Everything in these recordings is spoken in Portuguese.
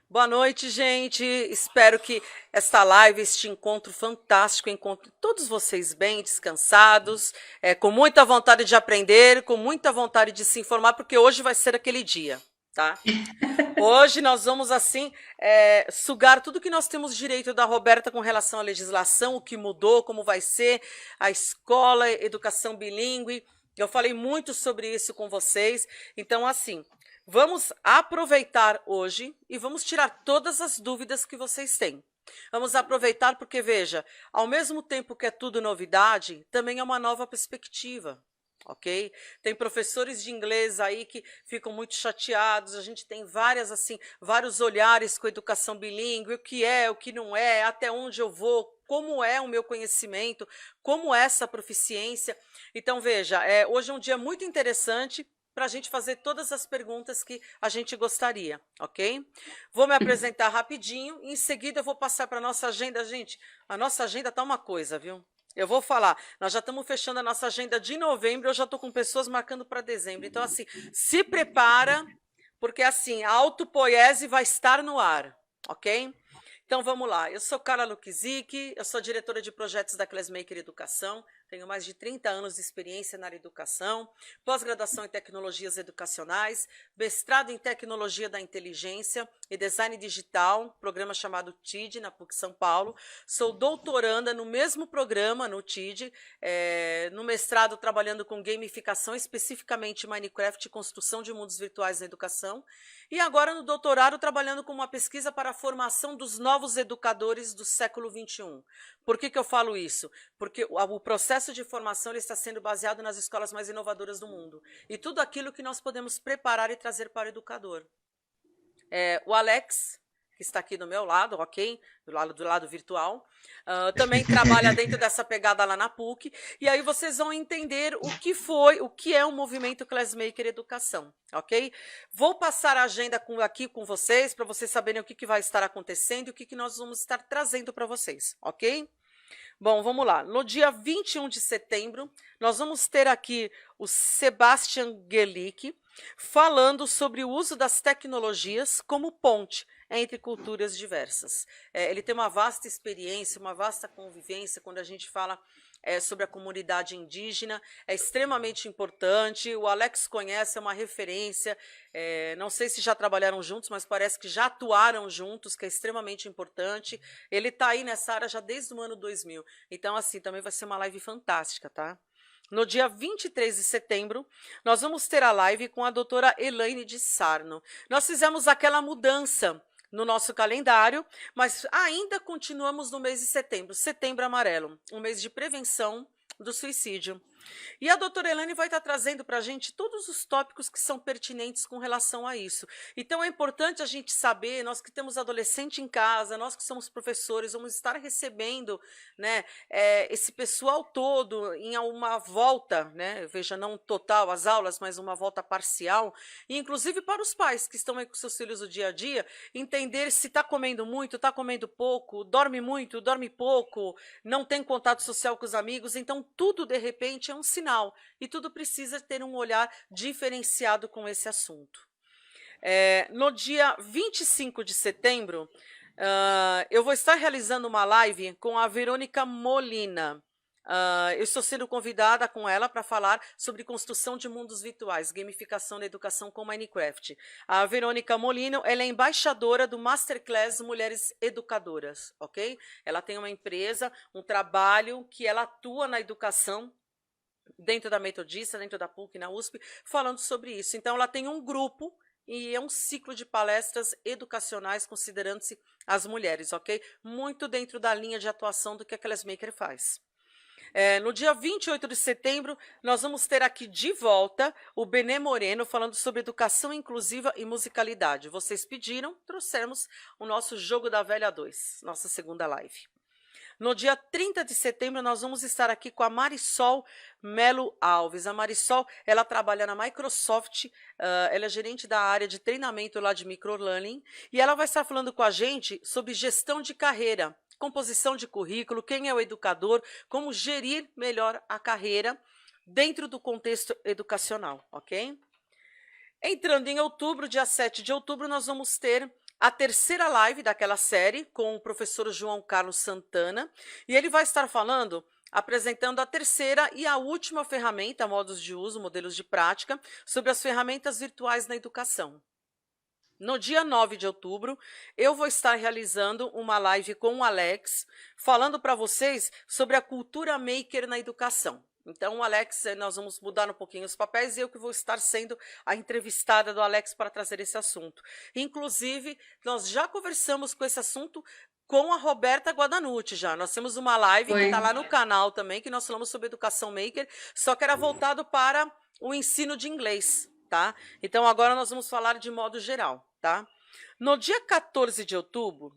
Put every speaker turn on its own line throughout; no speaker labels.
Boa noite, gente. Espero que esta live, este encontro fantástico, encontre todos vocês bem, descansados, com muita vontade de aprender, com muita vontade de se informar, porque hoje vai ser aquele dia, tá? Hoje nós vamos, assim, sugar tudo que nós temos direito da Roberta com relação à legislação, o que mudou, como vai ser a escola, educação bilíngue. Eu falei muito sobre isso com vocês. Então, assim, vamos aproveitar hoje e vamos tirar todas as dúvidas que vocês têm. Vamos aproveitar porque, veja, ao mesmo tempo que é tudo novidade, também é uma nova perspectiva. Ok? Tem professores de inglês aí que ficam muito chateados, a gente tem vários olhares com a educação bilíngue, o que é, o que não é, até onde eu vou, como é o meu conhecimento, como é essa proficiência. Então, veja, hoje é um dia muito interessante para a gente fazer todas as perguntas que a gente gostaria, ok? Vou me apresentar rapidinho e em seguida eu vou passar para a nossa agenda. Gente, a nossa agenda tá uma coisa, viu? Eu vou falar, nós já estamos fechando a nossa agenda de novembro, eu já estou com pessoas marcando para dezembro. Então, assim, se prepara, porque assim, a autopoiese vai estar no ar, ok? Então vamos lá, eu sou Carla Lukzik, eu sou diretora de projetos da Classmaker Educação, tenho mais de 30 anos de experiência na área de educação, pós-graduação em tecnologias educacionais, mestrado em tecnologia da inteligência e design digital, programa chamado TID, na PUC São Paulo. Sou doutoranda no mesmo programa, no TID, no mestrado trabalhando com gamificação, especificamente Minecraft e construção de mundos virtuais na educação. E agora no doutorado trabalhando com uma pesquisa para a formação dos novos educadores do século XXI. Por que eu falo isso? Porque o processo de formação ele está sendo baseado nas escolas mais inovadoras do mundo. E tudo aquilo que nós podemos preparar e trazer para o educador. O Alex, que está aqui do meu lado, ok? Do lado virtual, também trabalha dentro dessa pegada lá na PUC, e aí vocês vão entender o que é o movimento Classmaker Educação, ok? Vou passar a agenda aqui com vocês, para vocês saberem o que vai estar acontecendo e o que nós vamos estar trazendo para vocês, ok? Bom, vamos lá. No dia 21 de setembro, nós vamos ter aqui o Sebastian Gelick falando sobre o uso das tecnologias como ponte entre culturas diversas. Ele tem uma vasta experiência, uma vasta convivência quando a gente fala sobre a comunidade indígena, é extremamente importante. O Alex conhece, é uma referência. Não sei se já trabalharam juntos, mas parece que já atuaram juntos, que é extremamente importante. Ele está aí nessa área já desde o ano 2000. Então, assim, também vai ser uma live fantástica, tá? No dia 23 de setembro, nós vamos ter a live com a doutora Elaine de Sarno. Nós fizemos aquela mudança no nosso calendário, mas ainda continuamos no mês de setembro, setembro amarelo, um mês de prevenção do suicídio. E a doutora Elaine vai estar trazendo para a gente todos os tópicos que são pertinentes com relação a isso. Então é importante a gente saber, nós que temos adolescente em casa, nós que somos professores, vamos estar recebendo, né, esse pessoal todo em uma volta, né, veja, não total as aulas, mas uma volta parcial, e inclusive para os pais que estão aí com seus filhos no dia a dia, entender se está comendo muito, está comendo pouco, dorme muito, dorme pouco, não tem contato social com os amigos, então tudo de repente é um sinal e tudo precisa ter um olhar diferenciado com esse assunto. No dia 25 de setembro, eu vou estar realizando uma live com a Verônica Molina. Eu estou sendo convidada com ela para falar sobre construção de mundos virtuais, gamificação na educação com Minecraft. A Verônica Molino, ela é embaixadora do Masterclass Mulheres Educadoras, ok? Ela tem uma empresa, um trabalho que ela atua na educação dentro da Metodista, dentro da PUC, na USP, falando sobre isso. Então, ela tem um grupo e é um ciclo de palestras educacionais considerando-se as mulheres, ok? Muito dentro da linha de atuação do que a Classmaker faz. No dia 28 de setembro, nós vamos ter aqui de volta o Benê Moreno falando sobre educação inclusiva e musicalidade. Vocês pediram, trouxemos o nosso Jogo da Velha 2, nossa segunda live. No dia 30 de setembro, nós vamos estar aqui com a Marisol Melo Alves. A Marisol, ela trabalha na Microsoft, ela é gerente da área de treinamento lá de microlearning, e ela vai estar falando com a gente sobre gestão de carreira, composição de currículo, quem é o educador, como gerir melhor a carreira dentro do contexto educacional, ok? Entrando em outubro, dia 7 de outubro, nós vamos ter a terceira live daquela série com o professor João Carlos Santana, e ele vai estar falando, apresentando a terceira e a última ferramenta, modos de uso, modelos de prática, sobre as ferramentas virtuais na educação. No dia 9 de outubro, eu vou estar realizando uma live com o Alex, falando para vocês sobre a cultura maker na educação. Então, o Alex, nós vamos mudar um pouquinho os papéis e eu que vou estar sendo a entrevistada do Alex para trazer esse assunto. Inclusive, nós já conversamos com esse assunto com a Roberta Guadanucci já. Nós temos uma live que está lá no canal também, que nós falamos sobre educação maker, só que era voltado para o ensino de inglês, tá? Então, agora nós vamos falar de modo geral, tá? No dia 14 de outubro,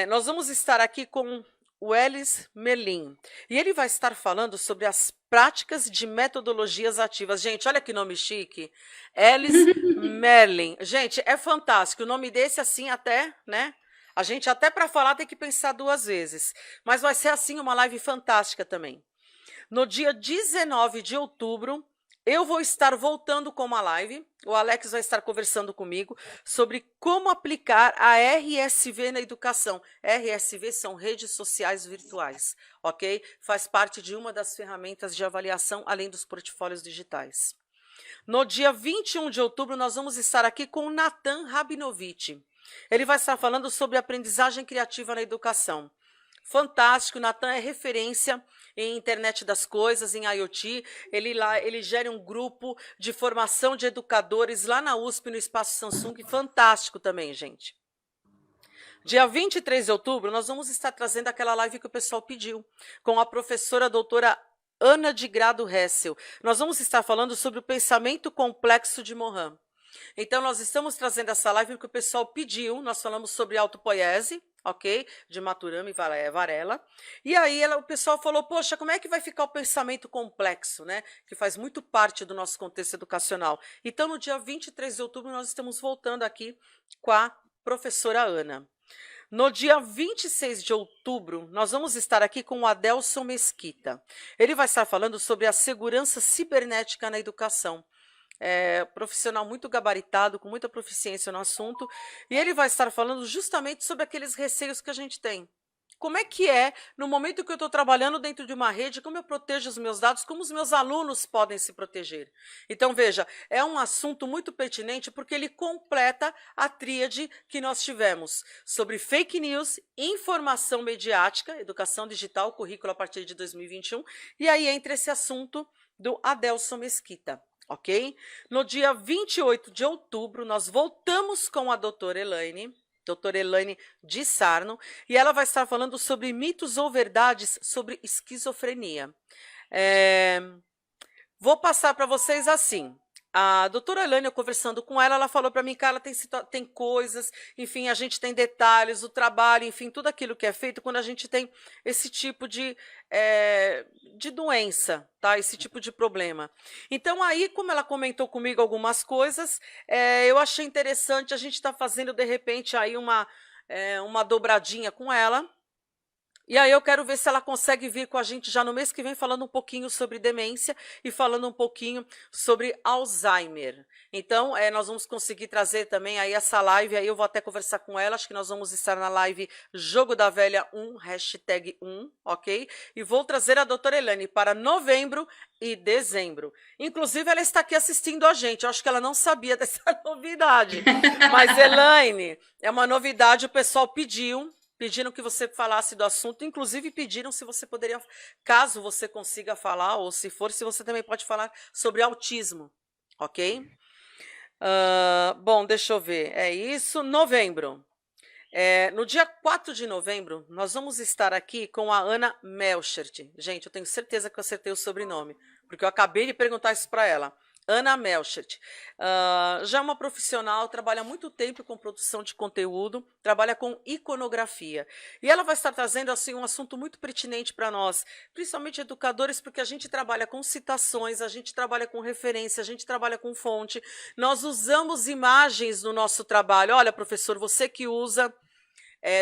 nós vamos estar aqui com o Elis Merlin, e ele vai estar falando sobre as práticas de metodologias ativas. Gente, olha que nome chique, Elis Merlin. Gente, é fantástico, o nome desse assim até, né? A gente até para falar tem que pensar duas vezes, mas vai ser assim uma live fantástica também. No dia 19 de outubro, eu vou estar voltando com uma live, o Alex vai estar conversando comigo sobre como aplicar a RSV na educação. RSV são redes sociais virtuais, ok? Faz parte de uma das ferramentas de avaliação, além dos portfólios digitais. No dia 21 de outubro, nós vamos estar aqui com o Natan Rabinovich. Ele vai estar falando sobre aprendizagem criativa na educação. Fantástico, o Natan é referência em internet das coisas, em IoT, ele gera um grupo de formação de educadores lá na USP, no Espaço Samsung, fantástico também, gente. Dia 23 de outubro, nós vamos estar trazendo aquela live que o pessoal pediu, com a professora doutora Ana de Grado Hessel. Nós vamos estar falando sobre o pensamento complexo de Mohan. Então, nós estamos trazendo essa live porque o pessoal pediu, nós falamos sobre autopoiese, ok? De Maturana e Varela. E aí o pessoal falou, poxa, como é que vai ficar o pensamento complexo, né? Que faz muito parte do nosso contexto educacional. Então, no dia 23 de outubro, nós estamos voltando aqui com a professora Ana. No dia 26 de outubro, nós vamos estar aqui com o Adelson Mesquita. Ele vai estar falando sobre a segurança cibernética na educação. Profissional muito gabaritado, com muita proficiência no assunto, e ele vai estar falando justamente sobre aqueles receios que a gente tem. Como é que no momento que eu estou trabalhando dentro de uma rede, como eu protejo os meus dados, como os meus alunos podem se proteger? Então, veja, é um assunto muito pertinente porque ele completa a tríade que nós tivemos sobre fake news, informação mediática, educação digital, currículo a partir de 2021, e aí entra esse assunto do Adelson Mesquita. Ok? No dia 28 de outubro, nós voltamos com a doutora Elaine de Sarno, e ela vai estar falando sobre mitos ou verdades sobre esquizofrenia. Vou passar para vocês assim. A doutora Elaine, eu conversando com ela, ela falou para mim, cara, tem coisas, enfim, a gente tem detalhes, o trabalho, enfim, tudo aquilo que é feito quando a gente tem esse tipo de doença, tá? Esse tipo de problema. Então, aí, como ela comentou comigo algumas coisas, eu achei interessante a gente estar fazendo, de repente, aí uma dobradinha com ela. E aí eu quero ver se ela consegue vir com a gente já no mês que vem falando um pouquinho sobre demência e falando um pouquinho sobre Alzheimer. Então, nós vamos conseguir trazer também aí essa live, aí eu vou até conversar com ela, acho que nós vamos estar na live Jogo da Velha 1, hashtag 1, ok? E vou trazer a doutora Elaine para novembro e dezembro. Inclusive, ela está aqui assistindo a gente, eu acho que ela não sabia dessa novidade. Mas, Elaine, é uma novidade, o pessoal pediram que você falasse do assunto, inclusive pediram se você poderia, caso você consiga falar, ou se for, se você também pode falar sobre autismo, ok? Bom, deixa eu ver, é isso, novembro. No dia 4 de novembro, nós vamos estar aqui com a Ana Melchert. Gente, eu tenho certeza que eu acertei o sobrenome, porque eu acabei de perguntar isso para ela. Ana Melchert, já é uma profissional, trabalha há muito tempo com produção de conteúdo, trabalha com iconografia. E ela vai estar trazendo assim, um assunto muito pertinente para nós, principalmente educadores, porque a gente trabalha com citações, a gente trabalha com referência, a gente trabalha com fonte. Nós usamos imagens no nosso trabalho. Olha, professor, você que usa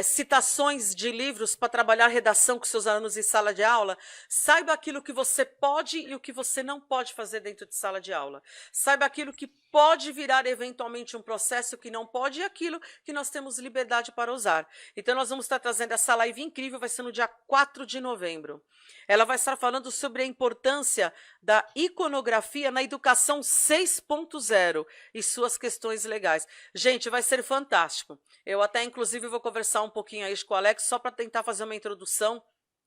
citações de livros para trabalhar redação com seus alunos em sala de aula, saiba aquilo que você pode e o que você não pode fazer dentro de sala de aula. Saiba aquilo que pode virar eventualmente um processo, que não pode, e aquilo que nós temos liberdade para usar. Então nós vamos estar trazendo essa live incrível, vai ser no dia 4 de novembro. Ela vai estar falando sobre a importância da iconografia na educação 6.0 e suas questões legais. Gente, vai ser fantástico. Eu até, inclusive, vou conversar um pouquinho aí com o Alex, só para tentar fazer uma introdução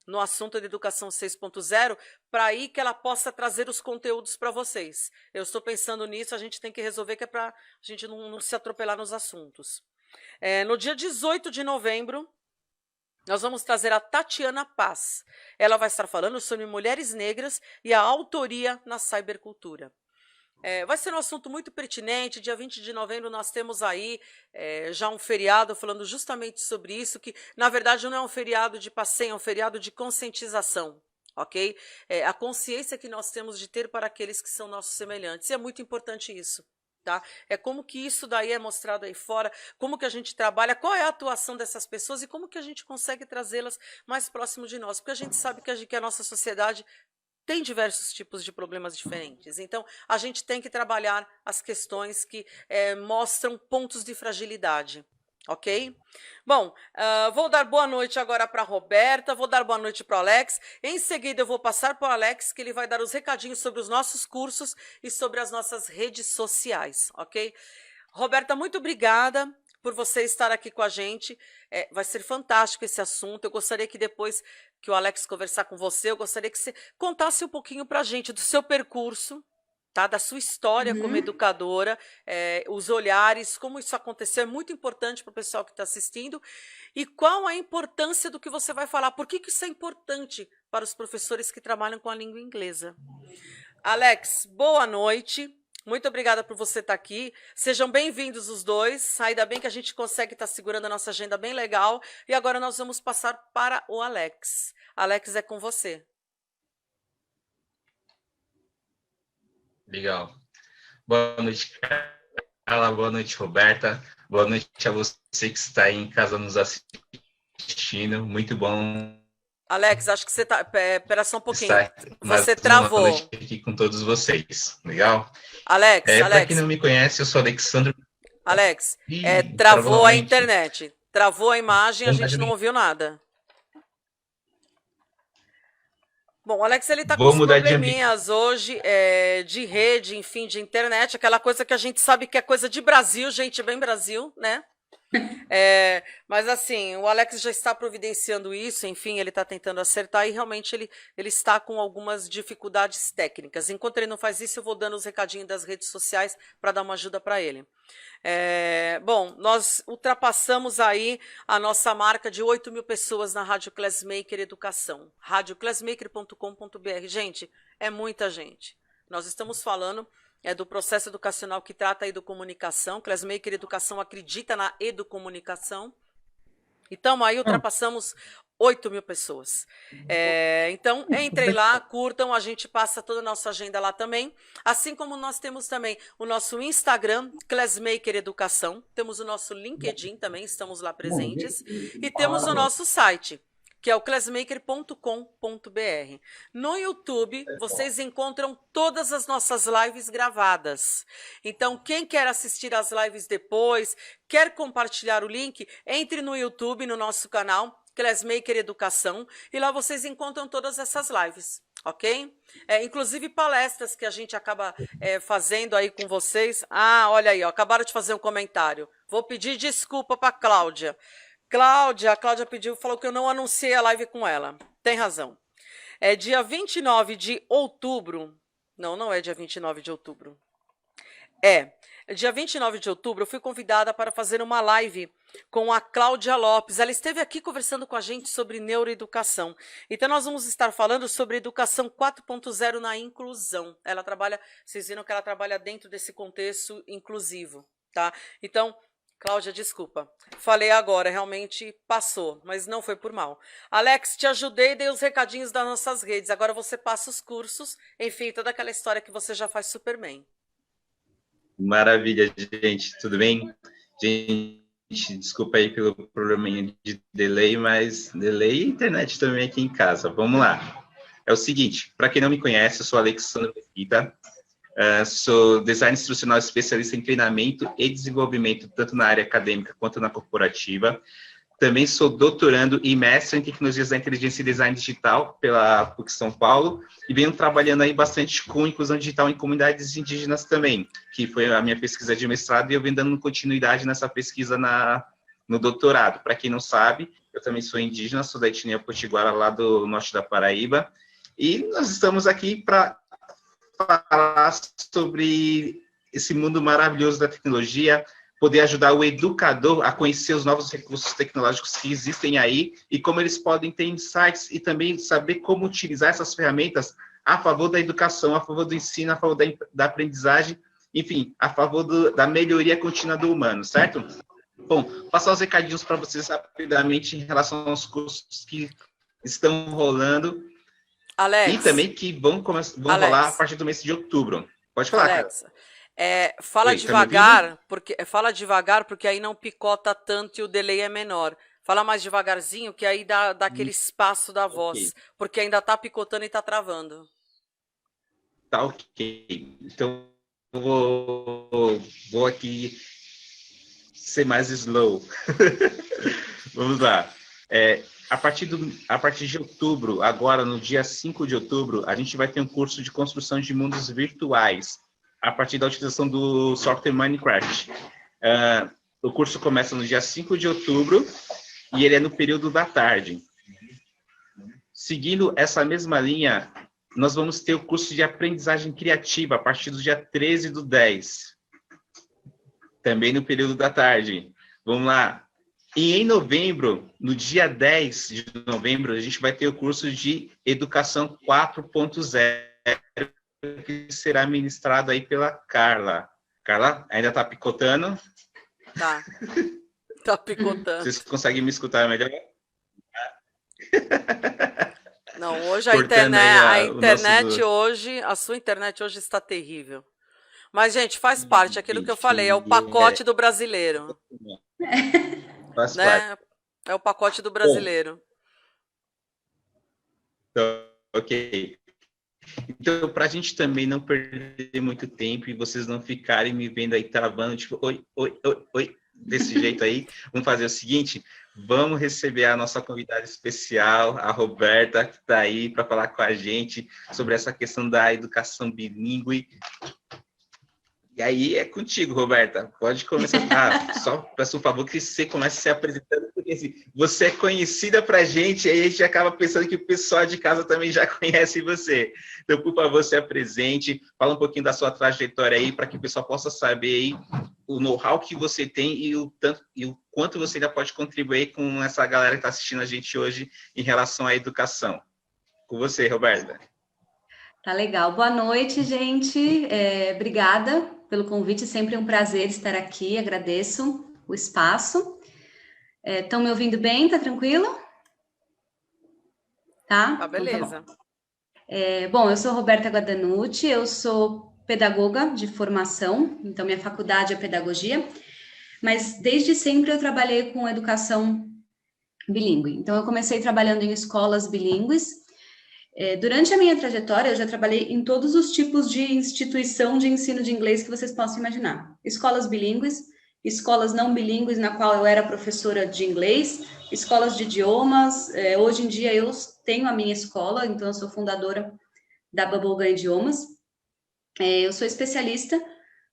no assunto de educação 6.0, para aí que ela possa trazer os conteúdos para vocês. Eu estou pensando nisso, a gente tem que resolver, que é para a gente não se atropelar nos assuntos. No dia 18 de novembro, nós vamos trazer a Tatiana Paz. Ela vai estar falando sobre mulheres negras e a autoria na cybercultura. Vai ser um assunto muito pertinente. Dia 20 de novembro nós temos aí já um feriado falando justamente sobre isso, que na verdade não é um feriado de passeio, é um feriado de conscientização, ok? A consciência que nós temos de ter para aqueles que são nossos semelhantes, e é muito importante isso. Tá? É como que isso daí é mostrado aí fora, como que a gente trabalha, qual é a atuação dessas pessoas e como que a gente consegue trazê-las mais próximo de nós, porque a gente sabe que a nossa sociedade tem diversos tipos de problemas diferentes. Então, a gente tem que trabalhar as questões que mostram pontos de fragilidade. Ok? Bom, vou dar boa noite agora para a Roberta, vou dar boa noite para o Alex. Em seguida, eu vou passar para o Alex, que ele vai dar os recadinhos sobre os nossos cursos e sobre as nossas redes sociais. Ok? Roberta, muito obrigada por você estar aqui com a gente. Vai ser fantástico esse assunto. Eu gostaria que depois que o Alex conversar com você, eu gostaria que você contasse um pouquinho para a gente do seu percurso, tá? Da sua história como educadora, os olhares, como isso aconteceu, é muito importante para o pessoal que está assistindo, e qual a importância do que você vai falar, por que isso é importante para os professores que trabalham com a língua inglesa. Alex, boa noite. Muito obrigada por você estar aqui. Sejam bem-vindos os dois. Ainda bem que a gente consegue estar segurando a nossa agenda bem legal. E agora nós vamos passar para o Alex. Alex, é com você.
Legal. Boa noite, Carla. Boa noite, Roberta. Boa noite a você que está aí em casa nos assistindo. Muito bom.
Alex, acho que você está... Espera só um pouquinho. Você
travou.
Boa
noite aqui com todos vocês. Legal?
Alex,
para quem não me conhece, eu sou Alexandre.
Alex, travou a internet. Travou a imagem, a gente não ouviu nada. Bom, o Alex, ele está com uns probleminhas hoje de rede, enfim, de internet, aquela coisa que a gente sabe que é coisa de Brasil, gente, bem Brasil, né? Mas assim, o Alex já está providenciando isso, enfim, ele está tentando acertar e realmente ele está com algumas dificuldades técnicas. Enquanto ele não faz isso, eu vou dando os recadinhos das redes sociais para dar uma ajuda para ele. Bom, nós ultrapassamos aí a nossa marca de 8.000 pessoas na Rádio Classmaker Educação, radioclassmaker.com.br. Gente, é muita gente. Nós estamos falando do processo educacional que trata a educomunicação. Classmaker Educação acredita na educomunicação. Então, aí ultrapassamos 8.000 pessoas. Então, entrem lá, curtam, a gente passa toda a nossa agenda lá também. Assim como nós temos também o nosso Instagram, Classmaker Educação. Temos o nosso LinkedIn também, estamos lá presentes. E temos o nosso site, que é o classmaker.com.br. No YouTube, vocês encontram todas as nossas lives gravadas. Então, quem quer assistir as lives depois, quer compartilhar o link, entre no YouTube, no nosso canal, Classmaker Educação, e lá vocês encontram todas essas lives, ok? Inclusive palestras que a gente acaba fazendo aí com vocês. Olha aí, acabaram de fazer um comentário. Vou pedir desculpa para a Cláudia. A Cláudia pediu, falou que eu não anunciei a live com ela. Tem razão. Dia 29 de outubro. Não é dia 29 de outubro. Dia 29 de outubro, eu fui convidada para fazer uma live com a Cláudia Lopes. Ela esteve aqui conversando com a gente sobre neuroeducação. Então, nós vamos estar falando sobre educação 4.0 na inclusão. Ela trabalha, vocês viram que ela trabalha dentro desse contexto inclusivo, tá? Então, Cláudia, desculpa. Falei agora, realmente passou, mas não foi por mal. Alex, te ajudei, dei os recadinhos das nossas redes. Agora você passa os cursos, enfim, toda aquela história que você já faz super bem.
Maravilha, gente. Tudo bem? Gente, desculpa aí pelo probleminha de delay, mas delay e internet também aqui em casa. Vamos lá. É o seguinte, para quem não me conhece, eu sou Alexandre Mesquita, sou design instrucional especialista em treinamento e desenvolvimento, tanto na área acadêmica quanto na corporativa. Também sou doutorando e mestre em tecnologias da inteligência e design digital pela PUC São Paulo e venho trabalhando aí bastante com inclusão digital em comunidades indígenas também, que foi a minha pesquisa de mestrado e eu venho dando continuidade nessa pesquisa no doutorado. Para quem não sabe, eu também sou indígena, sou da etnia potiguara lá do norte da Paraíba e nós estamos aqui para falar sobre esse mundo maravilhoso da tecnologia, poder ajudar o educador a conhecer os novos recursos tecnológicos que existem aí e como eles podem ter insights e também saber como utilizar essas ferramentas a favor da educação, a favor do ensino, a favor da aprendizagem, enfim, a favor da melhoria contínua do humano, certo? Bom, passar os recadinhos para vocês rapidamente em relação aos cursos que estão rolando
Alex,
e também que vão rolar a partir do mês de outubro. Pode falar,
Alex,
cara.
fala
Oi, tá
fala devagar, porque aí não picota tanto e o delay é menor. Fala mais devagarzinho, que aí dá aquele espaço da voz, porque ainda tá picotando e tá travando.
Tá ok. Então, vou aqui ser mais slow. Vamos lá. A partir de outubro, agora no dia 5 de outubro, a gente vai ter um curso de construção de mundos virtuais, a partir da utilização do software Minecraft. O curso começa no dia 5 de outubro e ele é no período da tarde. Seguindo essa mesma linha, nós vamos ter o curso de aprendizagem criativa a partir do dia 13 do 10. Também no período da tarde. Vamos lá. E em novembro, no dia 10 de novembro, a gente vai ter o curso de Educação 4.0, que será ministrado aí pela Carla. Carla, ainda está picotando?
Tá. Tá picotando.
Vocês conseguem me escutar melhor?
Não, hoje a sua internet hoje está terrível. Mas, gente, faz parte, aquilo que eu falei, é o pacote do brasileiro.
Faz
né?
parte.
É o pacote do brasileiro.
Então, ok. Então, para a gente também não perder muito tempo e vocês não ficarem me vendo aí travando, tipo, oi, desse jeito aí, vamos fazer o seguinte, vamos receber a nossa convidada especial, a Roberta, que está aí para falar com a gente sobre essa questão da educação bilíngue. E aí é contigo, Roberta. Pode começar. Só peço um favor que você comece se apresentando, porque assim, você é conhecida pra gente, aí a gente acaba pensando que o pessoal de casa também já conhece você. Então, por favor, se apresente, fala um pouquinho da sua trajetória aí, para que o pessoal possa saber aí o know-how que você tem e o quanto você ainda pode contribuir com essa galera que está assistindo a gente hoje em relação à educação. Com você, Roberta.
Tá legal. Boa noite, gente. Obrigada pelo convite, sempre um prazer estar aqui, agradeço o espaço. Estão me ouvindo bem? Tá tranquilo? Tá?
Ah, beleza.
Então, tá bom. Bom, eu sou Roberta Guadanucci, eu sou pedagoga de formação, então minha faculdade é pedagogia, mas desde sempre eu trabalhei com educação bilíngue. Então eu comecei trabalhando em escolas bilíngues. Durante a minha trajetória, eu já trabalhei em todos os tipos de instituição de ensino de inglês que vocês possam imaginar. Escolas bilíngues, escolas não bilíngues, na qual eu era professora de inglês, escolas de idiomas. Hoje em dia eu tenho a minha escola, então eu sou fundadora da Bubblegum Idiomas. Eu sou especialista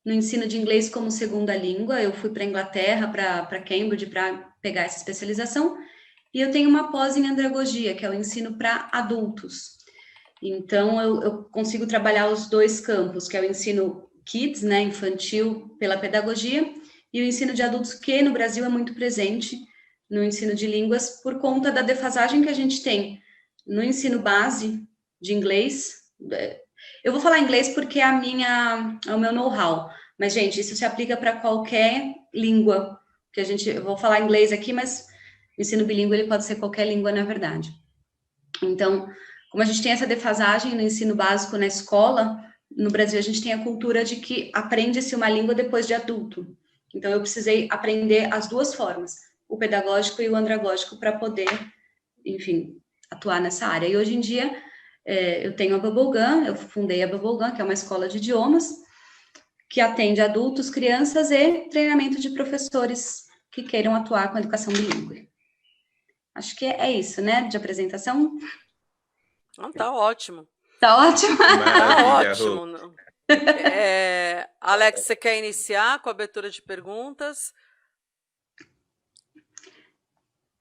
no ensino de inglês como segunda língua. Eu fui para a Inglaterra, para Cambridge, para pegar essa especialização. E eu tenho uma pós em andragogia, que é o ensino para adultos. Então, eu consigo trabalhar os dois campos, que é o ensino kids, né, infantil, pela pedagogia, e o ensino de adultos, que no Brasil é muito presente no ensino de línguas, por conta da defasagem que a gente tem no ensino base de inglês. Eu vou falar inglês porque é o meu know-how, mas, gente, isso se aplica para qualquer língua, que eu vou falar inglês aqui, mas o ensino bilíngue ele pode ser qualquer língua, na verdade. Então, como a gente tem essa defasagem no ensino básico na escola, no Brasil a gente tem a cultura de que aprende-se uma língua depois de adulto. Então, eu precisei aprender as duas formas, o pedagógico e o andragógico, para poder, enfim, atuar nessa área. E hoje em dia, eu tenho a Bubblegum, eu fundei a Bubblegum, que é uma escola de idiomas, que atende adultos, crianças e treinamento de professores que queiram atuar com educação bilíngue. Acho que é isso, né, de apresentação.
Não, tá ótimo.
Tá ótimo?
Tá
Maravilha, Rô.
ótimo. Não. Alex, você quer iniciar com a abertura de perguntas?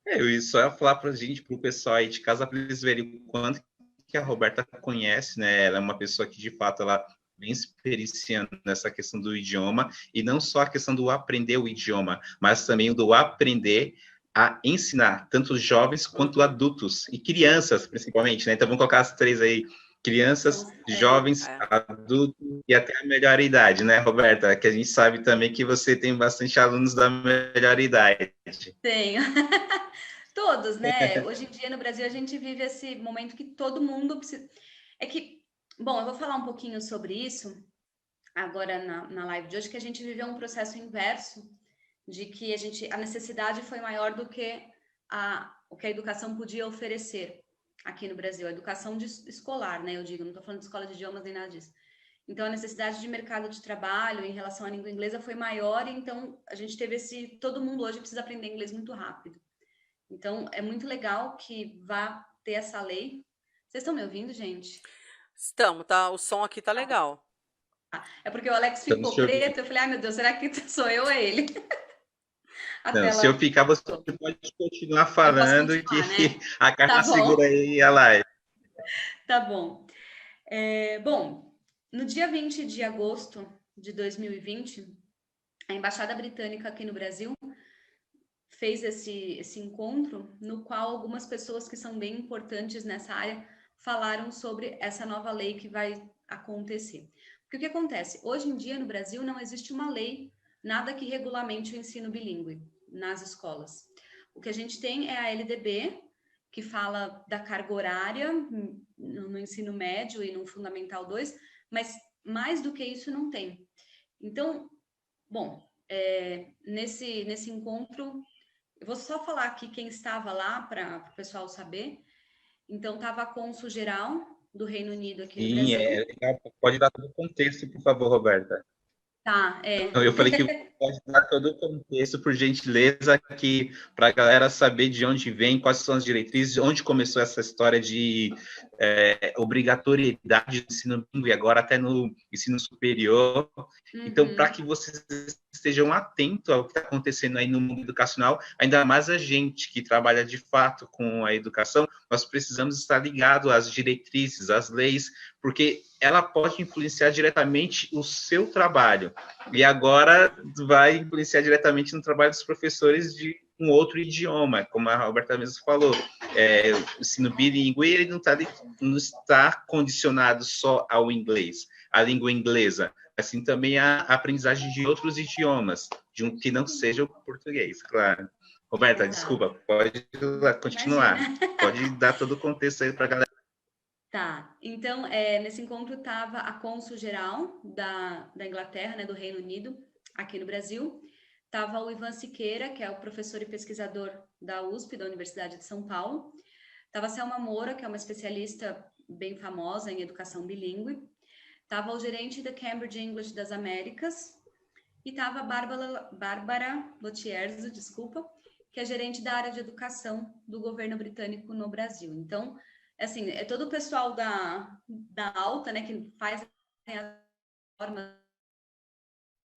Eu ia só falar para o pessoal aí de casa, para eles verem o quanto que a Roberta conhece, né? Ela é uma pessoa que, de fato, ela vem experienciando nessa questão do idioma, e não só a questão do aprender o idioma, mas também do aprender a ensinar, tanto jovens quanto adultos, e crianças, principalmente, né? Então, vamos colocar as três aí, crianças, jovens, adultos e até a melhor idade, né, Roberta? Que a gente sabe também que você tem bastante alunos da melhor idade.
Tenho. Todos, né? Hoje em dia no Brasil a gente vive esse momento que todo mundo precisa. É que, bom, eu vou falar um pouquinho sobre isso agora na live de hoje, que a gente viveu um processo inverso de que a necessidade foi maior do que o que a educação podia oferecer aqui no Brasil, a educação escolar, né? Eu digo, não estou falando de escola de idiomas nem nada disso. Então, a necessidade de mercado de trabalho em relação à língua inglesa foi maior, então a gente teve todo mundo hoje precisa aprender inglês muito rápido. Então, é muito legal que vá ter essa lei. Vocês estão me ouvindo, gente?
Estamos, tá? O som aqui tá legal.
É porque o Alex ficou preto, eu falei, ai meu Deus, será que sou eu ou é ele?
Não, se eu ficar, você pode continuar falando,
continuar,
que
né?
a Carla segura aí a live.
Tá bom. Bom, no dia 20 de agosto de 2020, a Embaixada Britânica aqui no Brasil fez esse encontro, no qual algumas pessoas que são bem importantes nessa área falaram sobre essa nova lei que vai acontecer. Porque o que acontece? Hoje em dia, no Brasil, não existe uma lei, nada que regulamente o ensino bilíngue nas escolas. O que a gente tem é a LDB, que fala da carga horária no ensino médio e no Fundamental 2, mas mais do que isso não tem. Então, bom, nesse encontro, eu vou só falar aqui quem estava lá para o pessoal saber. Então, estava a cônsul-geral do Reino Unido aqui no Brasil.
Legal. Pode dar todo o contexto, por favor, Roberta.
Tá,
Eu falei que pode dar todo o contexto, por gentileza, aqui para a galera saber de onde vem, quais são as diretrizes, onde começou essa história de obrigatoriedade do ensino bilíngue, agora até no ensino superior. Então, para que vocês estejam atentos ao que está acontecendo aí no mundo educacional, ainda mais a gente que trabalha de fato com a educação, nós precisamos estar ligados às diretrizes, às leis, porque ela pode influenciar diretamente o seu trabalho. E agora vai influenciar diretamente no trabalho dos professores de um outro idioma, como a Roberta mesmo falou. O ensino bilíngue ele não está condicionado só ao inglês, à língua inglesa, assim também a aprendizagem de outros idiomas, de um que não seja o português, claro. Roberta, desculpa, pode continuar. Imagina. Pode dar todo o contexto aí para a galera.
Tá, então, nesse encontro estava a cônsul-geral da Inglaterra, né, do Reino Unido, aqui no Brasil. Estava o Ivan Siqueira, que é o professor e pesquisador da USP, da Universidade de São Paulo. Estava a Selma Moura, que é uma especialista bem famosa em educação bilíngue. Estava o gerente da Cambridge English das Américas. E estava a Bárbara Lotierzo, desculpa, que é gerente da área de educação do governo britânico no Brasil. Então, assim, é todo o pessoal da alta, né, que faz a forma,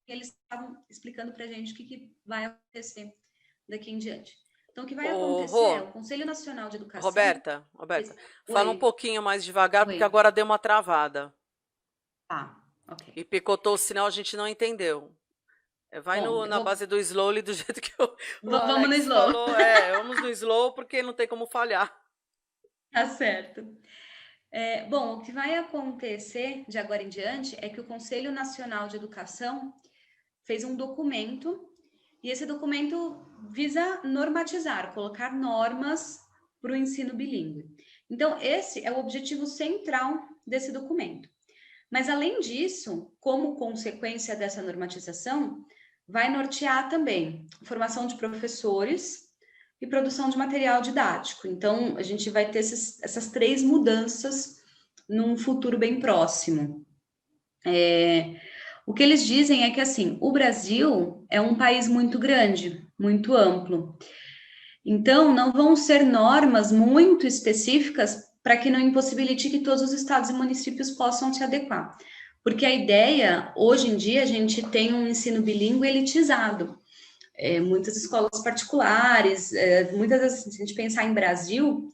eles estavam explicando para a gente o que vai acontecer daqui em diante. Então, o que vai acontecer é o Conselho Nacional de Educação...
Roberta, fala um pouquinho mais devagar, porque agora deu uma travada.
Ok.
E picotou o sinal, a gente não entendeu. Vai na base do slowly, do jeito que
vamos no slow.
Falou. Vamos no slow, porque não tem como falhar.
Tá certo. Bom, o que vai acontecer de agora em diante é que o Conselho Nacional de Educação fez um documento, e esse documento visa normatizar, colocar normas para o ensino bilíngue. Então, esse é o objetivo central desse documento. Mas, além disso, como consequência dessa normatização, vai nortear também formação de professores e produção de material didático. Então, a gente vai ter essas 3 mudanças num futuro bem próximo. O que eles dizem é que, assim, o Brasil é um país muito grande, muito amplo. Então, não vão ser normas muito específicas para que não impossibilite que todos os estados e municípios possam se adequar. Porque a ideia, hoje em dia, a gente tem um ensino bilíngue elitizado. Muitas escolas particulares, muitas vezes, se a gente pensar em Brasil,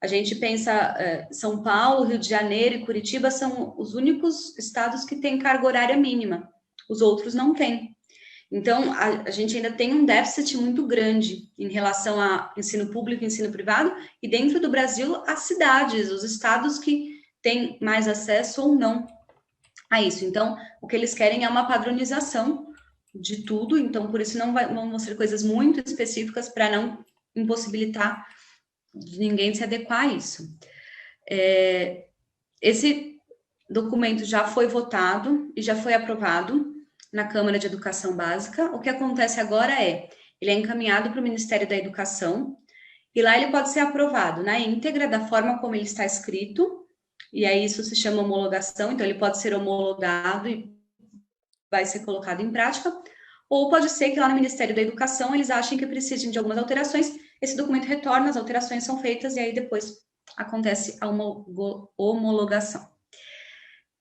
a gente pensa São Paulo, Rio de Janeiro e Curitiba são os únicos estados que têm carga horária mínima. Os outros não têm. Então, a gente ainda tem um déficit muito grande em relação a ensino público e ensino privado, e dentro do Brasil, as cidades, os estados que têm mais acesso ou não a isso. Então, o que eles querem é uma padronização de tudo, então, por isso não vão ser coisas muito específicas para não impossibilitar de ninguém se adequar a isso. Esse documento já foi votado e já foi aprovado na Câmara de Educação Básica. O que acontece agora ele é encaminhado para o Ministério da Educação, e lá ele pode ser aprovado na íntegra, da forma como ele está escrito, e aí isso se chama homologação, então ele pode ser homologado e vai ser colocado em prática, ou pode ser que lá no Ministério da Educação eles achem que precisem de algumas alterações, esse documento retorna, as alterações são feitas, e aí depois acontece a homologação.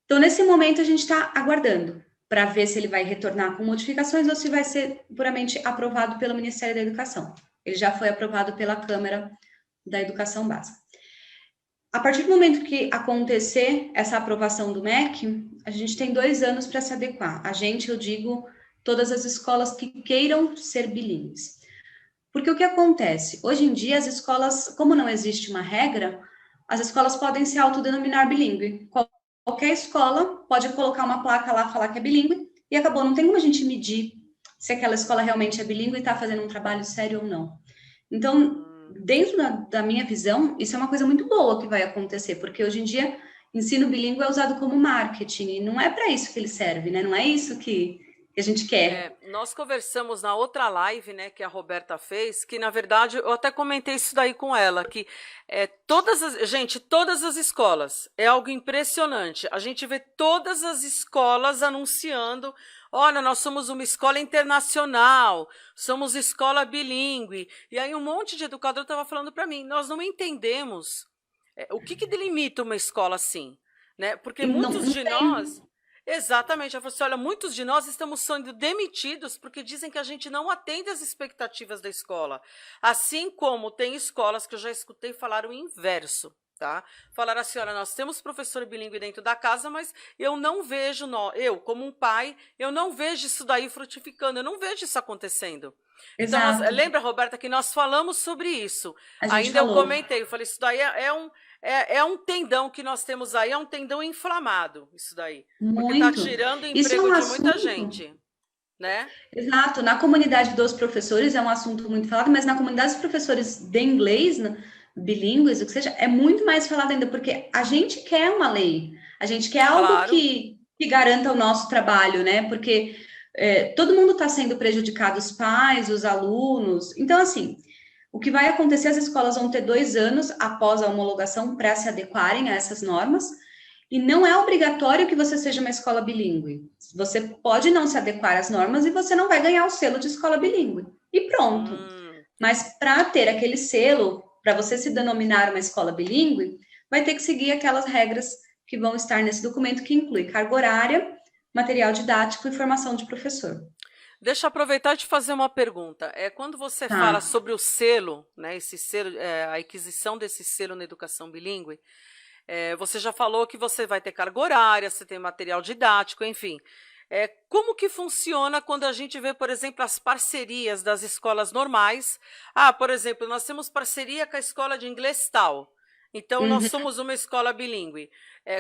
Então, nesse momento, a gente está aguardando para ver se ele vai retornar com modificações ou se vai ser puramente aprovado pelo Ministério da Educação. Ele já foi aprovado pela Câmara da Educação Básica. A partir do momento que acontecer essa aprovação do MEC, a gente tem 2 anos para se adequar. A gente, eu digo, todas as escolas que queiram ser bilíngues. Porque o que acontece? Hoje em dia, as escolas, como não existe uma regra, as escolas podem se autodenominar bilíngue. Qualquer escola pode colocar uma placa lá, falar que é bilíngue, e acabou. Não tem como a gente medir se aquela escola realmente é bilíngue e está fazendo um trabalho sério ou não. Então, dentro da minha visão, isso é uma coisa muito boa que vai acontecer, porque hoje em dia, ensino bilíngue é usado como marketing, e não é para isso que ele serve, né? Não é isso que a gente quer.
Nós conversamos na outra live, né, que a Roberta fez, que na verdade eu até comentei isso daí com ela, que todas as escolas, é algo impressionante. A gente vê todas as escolas anunciando: olha, nós somos uma escola internacional, somos escola bilíngue. E aí um monte de educador estava falando para mim: nós não entendemos o que delimita uma escola assim, né? Porque muitos de nós... Exatamente, ela falou assim: olha, muitos de nós estamos sendo demitidos porque dizem que a gente não atende às expectativas da escola. Assim como tem escolas que eu já escutei falar o inverso, tá? Falaram assim: olha, nós temos professor bilíngue dentro da casa, mas eu não vejo, eu como um pai, eu não vejo isso daí frutificando, eu não vejo isso acontecendo.
Exato.
Então, lembra, Roberta, que nós falamos sobre isso? Ainda
falou.
Eu comentei, eu falei: isso daí é um tendão que nós temos aí, é um tendão inflamado, isso daí. Porque está tirando o emprego de muita gente, né?
Exato. Na comunidade dos professores é um assunto muito falado, mas na comunidade dos professores de inglês, bilíngues, o que seja, é muito mais falado ainda, porque a gente quer uma lei, a gente quer algo que garanta o nosso trabalho, né? Porque todo mundo está sendo prejudicado, os pais, os alunos. Então, assim, o que vai acontecer, as escolas vão ter 2 anos após a homologação para se adequarem a essas normas, e não é obrigatório que você seja uma escola bilíngue. Você pode não se adequar às normas e você não vai ganhar o selo de escola bilíngue. E pronto. Mas para ter aquele selo, para você se denominar uma escola bilíngue, vai ter que seguir aquelas regras que vão estar nesse documento, que inclui carga horária, material didático e formação de professor.
Deixa eu aproveitar e te fazer uma pergunta. Quando você fala sobre o selo, né, esse selo, a aquisição desse selo na educação bilíngue, você já falou que você vai ter carga horária, você tem material didático, enfim. Como que funciona quando a gente vê, por exemplo, as parcerias das escolas normais? Por exemplo, nós temos parceria com a escola de inglês tal. Então, nós somos uma escola bilíngue.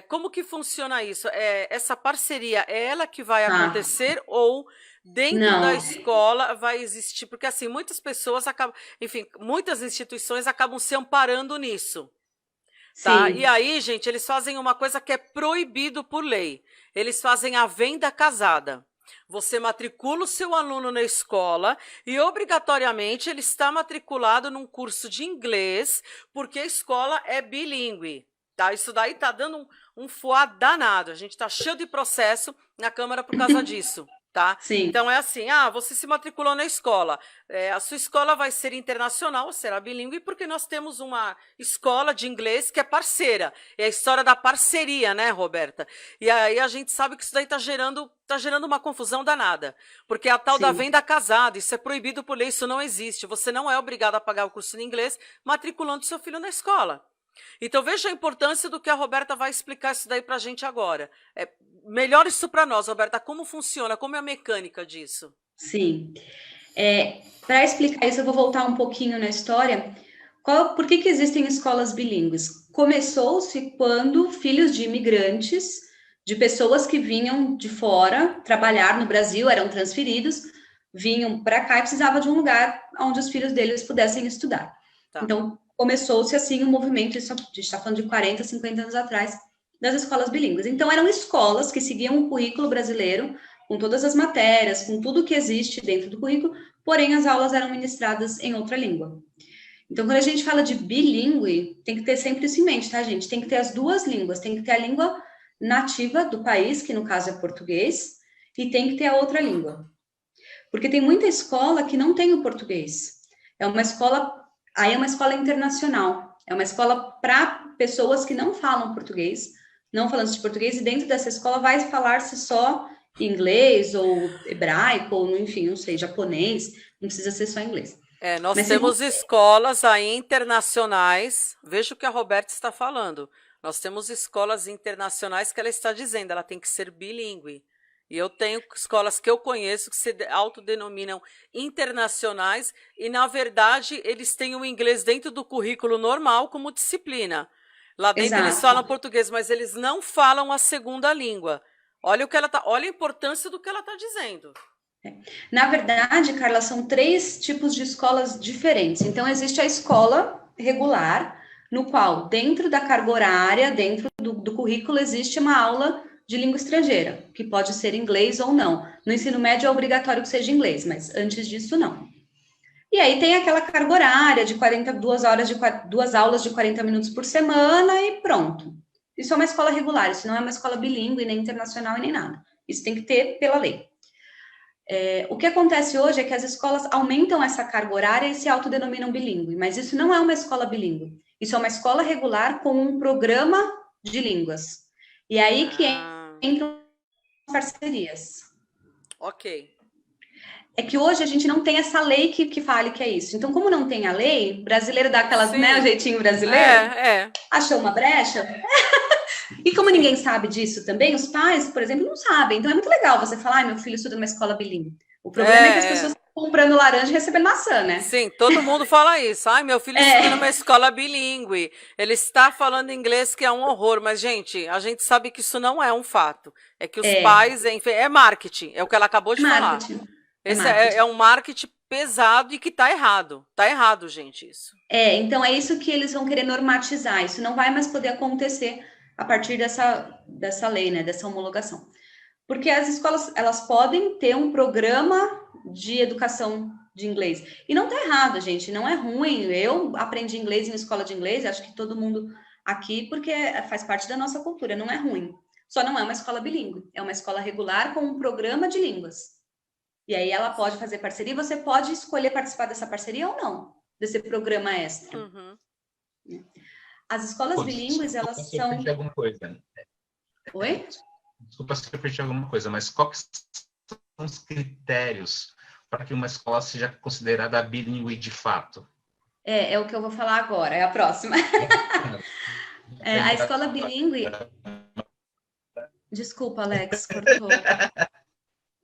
Como que funciona isso? Essa parceria é ela que vai acontecer ou dentro da escola vai existir? Porque assim, muitas pessoas acabam, enfim, muitas instituições acabam se amparando nisso. Tá? E aí, gente, eles fazem uma coisa que é proibido por lei. Eles fazem a venda casada. Você matricula o seu aluno na escola e, obrigatoriamente, ele está matriculado num curso de inglês, porque a escola é bilíngue. Tá? Isso daí está dando um fuá danado. A gente está cheio de processo na Câmara por causa disso. Tá?
Sim,
Então é assim, você se matriculou na escola, a sua escola vai ser internacional, será bilíngue, porque nós temos uma escola de inglês que é parceira, é a história da parceria, né, Roberta? E aí a gente sabe que isso daí tá gerando uma confusão danada, porque é a tal da
sim.
venda casada, isso é proibido por lei, isso não existe, você não é obrigado a pagar o curso de inglês matriculando seu filho na escola. Então, veja a importância do que a Roberta vai explicar isso daí para a gente agora. Melhor isso para nós, Roberta, como funciona, como é a mecânica disso?
Sim. Para explicar isso, eu vou voltar um pouquinho na história. Por que existem escolas bilíngues? Começou-se quando filhos de imigrantes, de pessoas que vinham de fora trabalhar no Brasil, eram transferidos, vinham para cá e precisava de um lugar onde os filhos deles pudessem estudar.
Tá.
Então, começou-se assim um movimento, isso a gente está falando de 40, 50 anos atrás, das escolas bilíngues. Então, eram escolas que seguiam o currículo brasileiro, com todas as matérias, com tudo que existe dentro do currículo, porém as aulas eram ministradas em outra língua. Então, quando a gente fala de bilíngue, tem que ter sempre isso em mente, tá, gente? Tem que ter as duas línguas, tem que ter a língua nativa do país, que no caso é português, e tem que ter a outra língua. Porque tem muita escola que não tem o português. Aí é uma escola internacional, é uma escola para pessoas que não falam português, não falantes de português, e dentro dessa escola vai falar-se só inglês ou hebraico, ou enfim, não sei, japonês, não precisa ser só inglês.
Nós
Mas tem
temos escolas aí internacionais, veja o que a Roberta está falando. Nós temos escolas internacionais que ela está dizendo, ela tem que ser bilíngue. E eu tenho escolas que eu conheço que se autodenominam internacionais e, na verdade, eles têm o inglês dentro do currículo normal como disciplina. Lá dentro eles
exato.
falam português, mas eles não falam a segunda língua. Olha a importância do que ela está dizendo.
Na verdade, Carla, são 3 tipos de escolas diferentes. Então, existe a escola regular, no qual, dentro da carga horária, dentro do currículo, existe uma aula de língua estrangeira, que pode ser inglês ou não. No ensino médio é obrigatório que seja inglês, mas antes disso, não. E aí tem aquela carga horária de 42 horas, 2 aulas de 40 minutos por semana e pronto. Isso é uma escola regular, isso não é uma escola bilíngue, nem internacional e nem nada. Isso tem que ter pela lei. O que acontece hoje é que as escolas aumentam essa carga horária e se autodenominam bilíngue, mas isso não é uma escola bilíngue. Isso é uma escola regular com um programa de línguas. E aí que entram as parcerias.
Ok.
É que hoje a gente não tem essa lei que fale que é isso. Então, como não tem a lei, brasileiro dá aquelas, né, o jeitinho brasileiro, achou uma brecha. E como ninguém sabe disso também, os pais, por exemplo, não sabem. Então é muito legal você falar, meu filho estuda numa escola bilíngue. O problema é que as pessoas estão comprando laranja e recebendo maçã, né?
Sim, todo mundo fala isso. Ai, meu filho estuda numa escola bilíngue. Ele está falando inglês, que é um horror. Mas, gente, a gente sabe que isso não é um fato. É que os pais, enfim, é marketing. É o que ela acabou de falar. Esse é um marketing pesado e que está errado. Está errado, gente, isso.
Então é isso que eles vão querer normatizar. Isso não vai mais poder acontecer a partir dessa lei, né, dessa homologação. Porque as escolas, elas podem ter um programa de educação de inglês. E não tá errado, gente, não é ruim. Eu aprendi inglês em escola de inglês, acho que todo mundo aqui, porque faz parte da nossa cultura, não é ruim. Só não é uma escola bilíngue, é uma escola regular com um programa de línguas. E aí ela pode fazer parceria, você pode escolher participar dessa parceria ou não, desse programa extra.
Uhum.
As escolas bilíngues, elas são...
Alguma coisa.
Oi?
Desculpa se eu perdi alguma coisa, mas quais são os critérios para que uma escola seja considerada bilíngue de fato?
É o que eu vou falar agora, é a próxima. A escola bilíngue... Desculpa, Alex, cortou.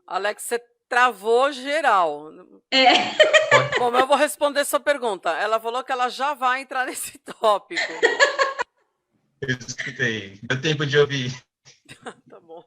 Alex, você travou geral. Bom, eu vou responder sua pergunta. Ela falou que ela já vai entrar nesse tópico.
Eu escutei. Deu tempo de ouvir.
Tá bom.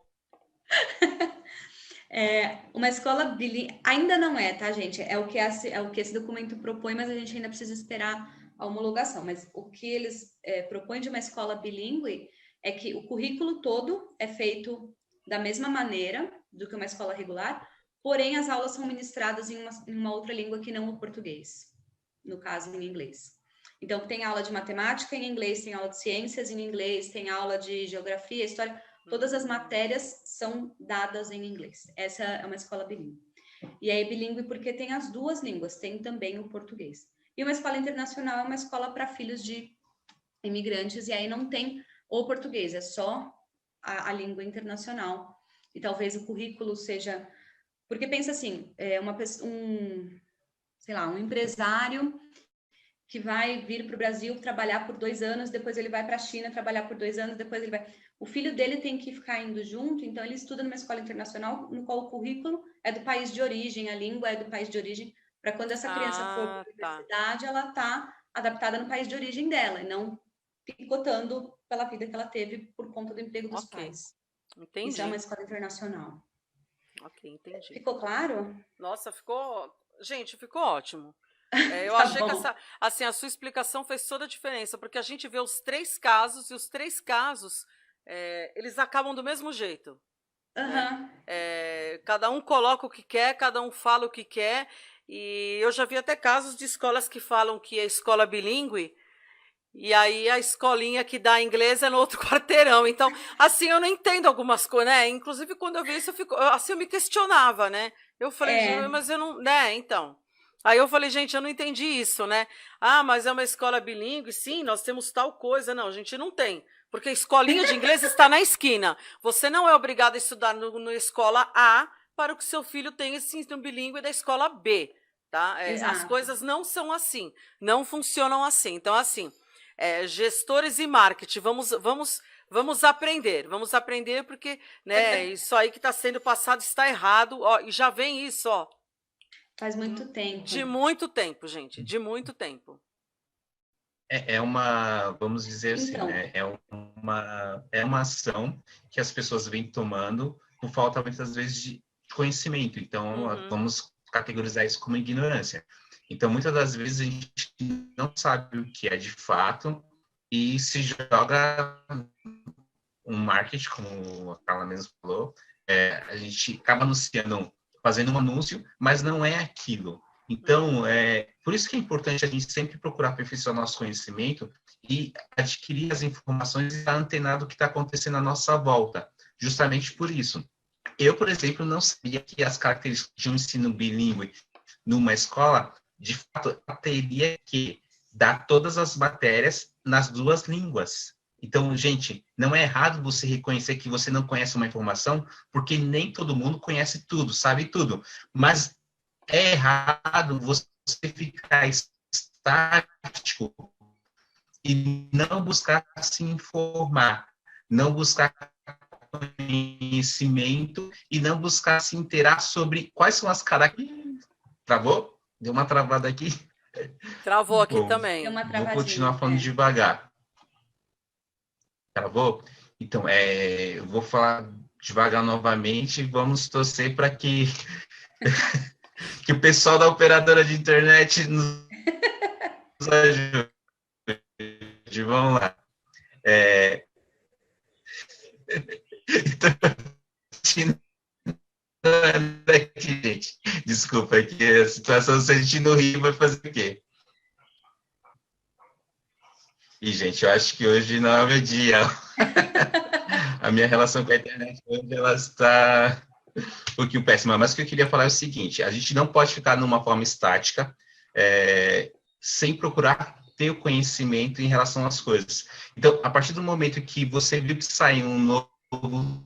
Uma escola bilíngue ainda não é, tá, gente? É o que esse documento propõe, mas a gente ainda precisa esperar a homologação. Mas o que eles propõem de uma escola bilíngue é que o currículo todo é feito da mesma maneira do que uma escola regular, porém as aulas são ministradas em uma outra língua que não o português, no caso em inglês. Então tem aula de matemática em inglês, tem aula de ciências em inglês, tem aula de geografia, história, todas as matérias são dadas em inglês. Essa é uma escola bilíngue. E é bilíngue porque tem as duas línguas, tem também o português. E uma escola internacional é uma escola para filhos de imigrantes, e aí não tem o português, é só a língua internacional. E talvez o currículo seja... Porque pensa assim, um empresário que vai vir para o Brasil trabalhar por 2 anos, depois ele vai para a China trabalhar por 2 anos, depois ele vai... O filho dele tem que ficar indo junto, então ele estuda numa escola internacional, no qual o currículo é do país de origem, a língua é do país de origem, para quando essa criança for para a universidade, ela está adaptada no país de origem dela, e não picotando pela vida que ela teve por conta do emprego dos pais.
Entendi.
Isso é uma escola internacional.
Ok, entendi.
Ficou claro?
Nossa, ficou... Gente, ficou ótimo. Eu achei que a sua explicação fez toda a diferença, porque a gente vê os 3 casos, e os 3 casos, eles acabam do mesmo jeito. Né? Cada um coloca o que quer, cada um fala o que quer, e eu já vi até casos de escolas que falam que é escola bilíngue, e aí a escolinha que dá inglês é no outro quarteirão. Então, assim, eu não entendo algumas coisas, né? Inclusive, quando eu vi isso, eu me questionava, né? Eu falei, mas eu não... Né, então... Aí eu falei, gente, eu não entendi isso, né? Ah, mas é uma escola bilíngue? Sim, nós temos tal coisa. Não, a gente não tem. Porque a escolinha de inglês está na esquina. Você não é obrigado a estudar na escola A para que seu filho tenha esse ensino bilíngue da escola B, tá? As coisas não são assim, não funcionam assim. Então, assim, gestores e marketing, vamos aprender porque, né, isso aí que está sendo passado está errado, ó, e já vem isso, ó.
Faz muito tempo.
De muito tempo, gente, de muito tempo.
Vamos dizer assim, então, né? É uma ação que as pessoas vêm tomando por falta, muitas vezes, de conhecimento. Então, vamos categorizar isso como ignorância. Então, muitas das vezes, a gente não sabe o que é de fato e se joga um marketing, como a Carla mesmo falou, a gente acaba anunciando, fazendo um anúncio, mas não é aquilo. Então, por isso que é importante a gente sempre procurar aperfeiçoar nosso conhecimento e adquirir as informações e estar antenado do que está acontecendo à nossa volta. Justamente por isso. Eu, por exemplo, não sabia que as características de um ensino bilíngue numa escola, de fato, teria que dar todas as matérias nas 2 línguas. Então, gente, não é errado você reconhecer que você não conhece uma informação, porque nem todo mundo conhece tudo, sabe tudo. Mas é errado você ficar estático e não buscar se informar, não buscar conhecimento e não buscar se inteirar sobre quais são as características. Travou? Deu uma travada aqui?
Travou aqui também.
Deu uma
vou continuar falando devagar. Travou? Então, eu vou falar devagar novamente. Vamos torcer para que que o pessoal da operadora de internet nos ajude. Vamos lá. Aqui, gente. Desculpa, aqui a situação, se a gente não rir, vai fazer o quê? E, gente, eu acho que hoje não é o meu dia. A minha relação com a internet hoje, ela está um pouquinho péssima. Mas o que eu queria falar é o seguinte, a gente não pode ficar numa forma estática, sem procurar ter o conhecimento em relação às coisas. Então, a partir do momento que você viu que sai um novo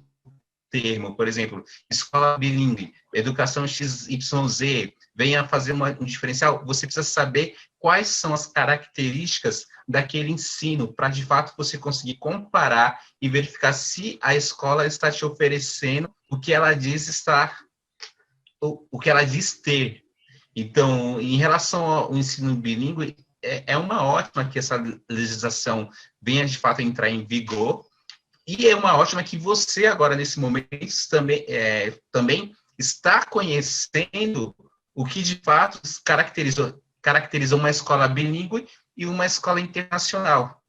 termo, por exemplo, escola bilíngue, educação XYZ, venha fazer um diferencial, você precisa saber quais são as características daquele ensino, para de fato você conseguir comparar e verificar se a escola está te oferecendo o que ela diz o que ela diz ter. Então, em relação ao ensino bilíngue, é uma ótima que essa legislação venha de fato entrar em vigor, e é uma ótima que você agora, nesse momento, também está conhecendo o que de fato caracterizou uma escola bilíngue e uma escola internacional.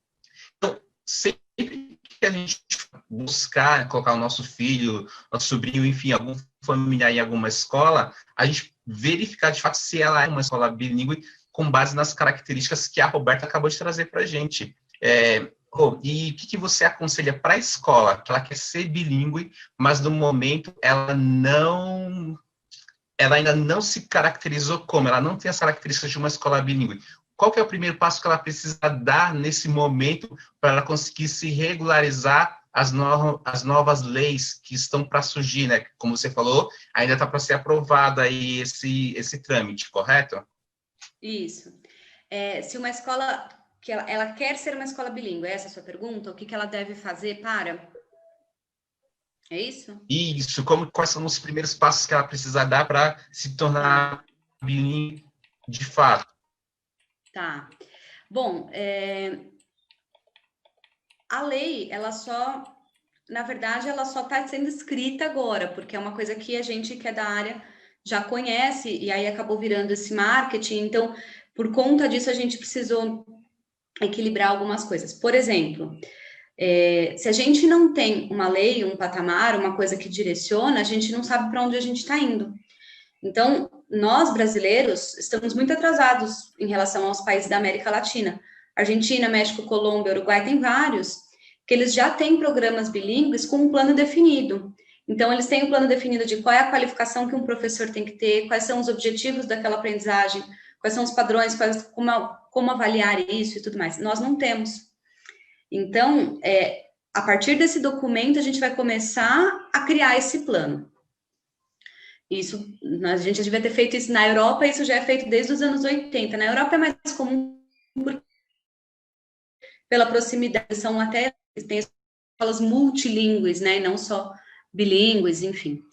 Então, sempre a gente buscar colocar o nosso filho, nosso sobrinho, enfim, algum familiar em alguma escola, a gente verificar de fato se ela é uma escola bilíngue com base nas características que a Roberta acabou de trazer para a gente. E o que você aconselha para a escola, que ela quer ser bilíngue, mas no momento ela ainda não se caracterizou como, ela não tem as características de uma escola bilíngue. Qual que é o primeiro passo que ela precisa dar nesse momento para ela conseguir se regularizar as novas leis que estão para surgir, né? Como você falou, ainda está para ser aprovado aí esse trâmite, correto?
Isso. Se uma escola, que ela quer ser uma escola bilíngue, essa é a sua pergunta? O que ela deve fazer para? É isso?
Isso, quais são os primeiros passos que ela precisa dar para se tornar bilíngue de fato?
Tá. Bom, a lei, na verdade, ela só está sendo escrita agora, porque é uma coisa que a gente que é da área já conhece, e aí acabou virando esse marketing. Então, por conta disso, a gente precisou equilibrar algumas coisas. Por exemplo, se a gente não tem uma lei, um patamar, uma coisa que direciona, a gente não sabe para onde a gente está indo. Então, nós brasileiros estamos muito atrasados em relação aos países da América Latina. Argentina, México, Colômbia, Uruguai, tem vários que eles já têm programas bilíngues com um plano definido. Então, eles têm um plano definido de qual é a qualificação que um professor tem que ter, quais são os objetivos daquela aprendizagem, quais são os padrões, como avaliar isso e tudo mais. Nós não temos. Então, a partir desse documento, a gente vai começar a criar esse plano. Isso, a gente devia ter feito isso na Europa, isso já é feito desde os anos 80. Na Europa é mais comum pela proximidade, tem escolas multilingües, né, e não só bilíngues, enfim.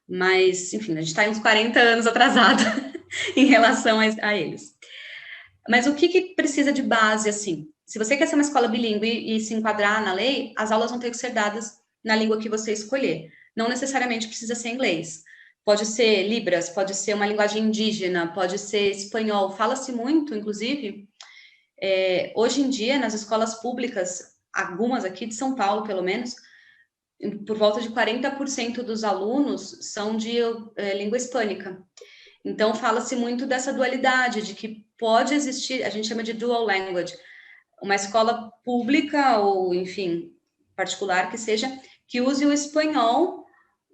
Mas, enfim, a gente está uns 40 anos atrasado em relação a eles. Mas o que precisa de base, assim? Se você quer ser uma escola bilíngue e se enquadrar na lei, as aulas vão ter que ser dadas na língua que você escolher. Não necessariamente precisa ser inglês. Pode ser Libras, pode ser uma linguagem indígena, pode ser espanhol. Fala-se muito, inclusive, hoje em dia, nas escolas públicas, algumas aqui de São Paulo, pelo menos, por volta de 40% dos alunos são de língua hispânica. Então, fala-se muito dessa dualidade, de que pode existir, a gente chama de dual language, uma escola pública ou, enfim, particular que seja, que use o espanhol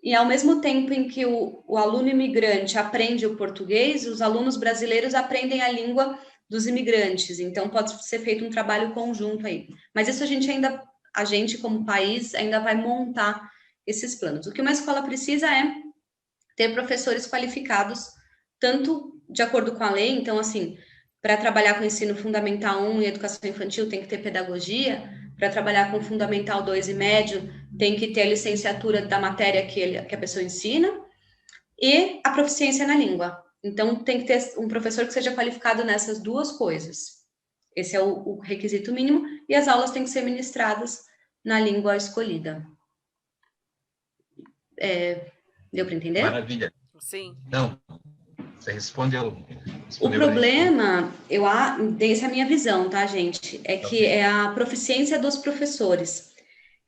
e, ao mesmo tempo em que o aluno imigrante aprende o português, os alunos brasileiros aprendem a língua dos imigrantes. Então, pode ser feito um trabalho conjunto aí. Mas isso a gente como país, ainda vai montar esses planos. O que uma escola precisa é ter professores qualificados, tanto de acordo com a lei, então, assim, para trabalhar com ensino fundamental 1 e educação infantil tem que ter pedagogia, para trabalhar com fundamental 2 e médio tem que ter a licenciatura da matéria que a pessoa ensina e a proficiência na língua. Então, tem que ter um professor que seja qualificado nessas duas coisas. Esse é o requisito mínimo, e as aulas têm que ser ministradas na língua escolhida. Deu para entender?
Maravilha.
Sim.
Não, você respondeu
O problema, essa é a minha visão, tá, gente? É que é a proficiência dos professores.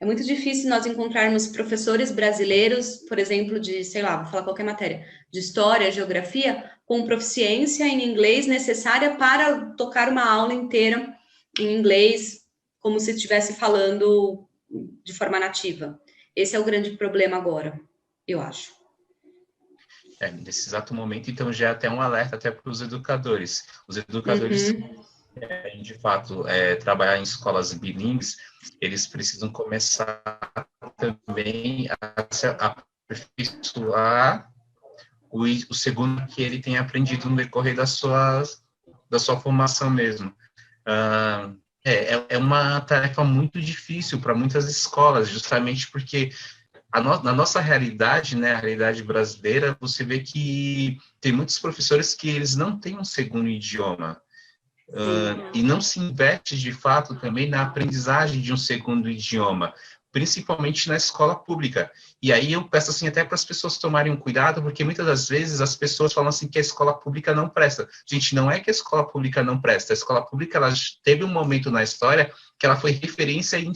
É muito difícil nós encontrarmos professores brasileiros, por exemplo, de, sei lá, vou falar qualquer matéria, de história, geografia, com proficiência em inglês necessária para tocar uma aula inteira em inglês, como se estivesse falando de forma nativa. Esse é o grande problema agora, eu acho.
Nesse exato momento, então, já é até um alerta até para os educadores. Os educadores, de fato, trabalhar em escolas bilíngues, eles precisam começar também a aperfeiçoar o segundo que ele tem aprendido no decorrer da sua formação mesmo. É uma tarefa muito difícil para muitas escolas, justamente porque na nossa realidade, né, a realidade brasileira, você vê que tem muitos professores que eles não têm um segundo idioma. E não se investe, de fato, também na aprendizagem de um segundo idioma. principalmente na escola pública. E aí eu peço assim até para as pessoas tomarem um cuidado, porque muitas das vezes as pessoas falam assim que a escola pública não presta. Gente, não é que a escola pública não presta. A escola pública, ela teve um momento na história que ela foi referência em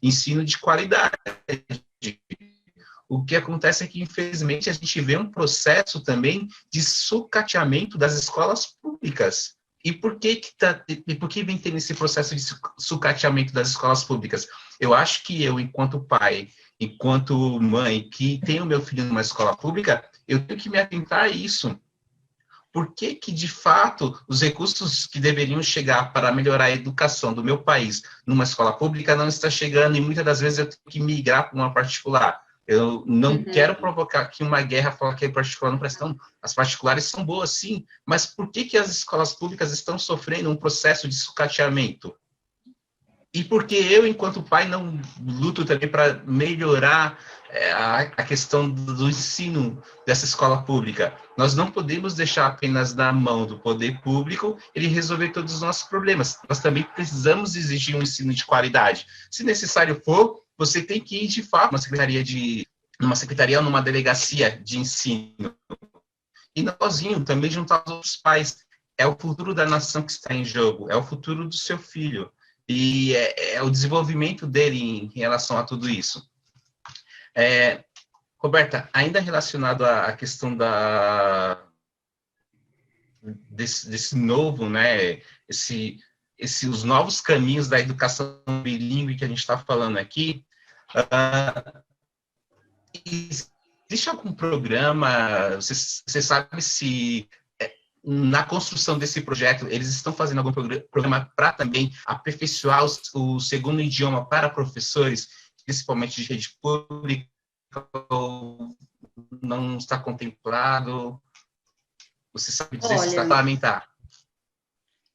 ensino de qualidade. O que acontece é que, infelizmente, a gente vê um processo também de sucateamento das escolas públicas. E por que vem tendo esse processo de sucateamento das escolas públicas? Eu acho que eu, enquanto pai, enquanto mãe, que tenho meu filho numa escola pública, eu tenho que me atentar a isso. Por que que, de fato, os recursos que deveriam chegar para melhorar a educação do meu país numa escola pública não está chegando, e muitas das vezes eu tenho que migrar para uma particular? Eu não quero provocar aqui uma guerra, falar que a particular não presta. Não. As particulares são boas, sim, mas por que que as escolas públicas estão sofrendo um processo de sucateamento? E por que eu, enquanto pai, não luto também para melhorar a questão do ensino dessa escola pública? Nós não podemos deixar apenas na mão do poder público ele resolver todos os nossos problemas. Nós também precisamos exigir um ensino de qualidade. Se necessário for, você tem que ir, de fato, numa secretaria ou numa delegacia de ensino. E nós também juntar os outros pais. É o futuro da nação que está em jogo, é o futuro do seu filho. E é o desenvolvimento dele em relação a tudo isso. Roberta, ainda relacionado à questão desse novo, né, os novos caminhos da educação bilíngue que a gente está falando aqui, existe algum programa, você sabe se na construção desse projeto eles estão fazendo algum programa para também aperfeiçoar o segundo idioma para professores, principalmente de rede pública, ou não está contemplado? Você sabe dizer se está parlamentar?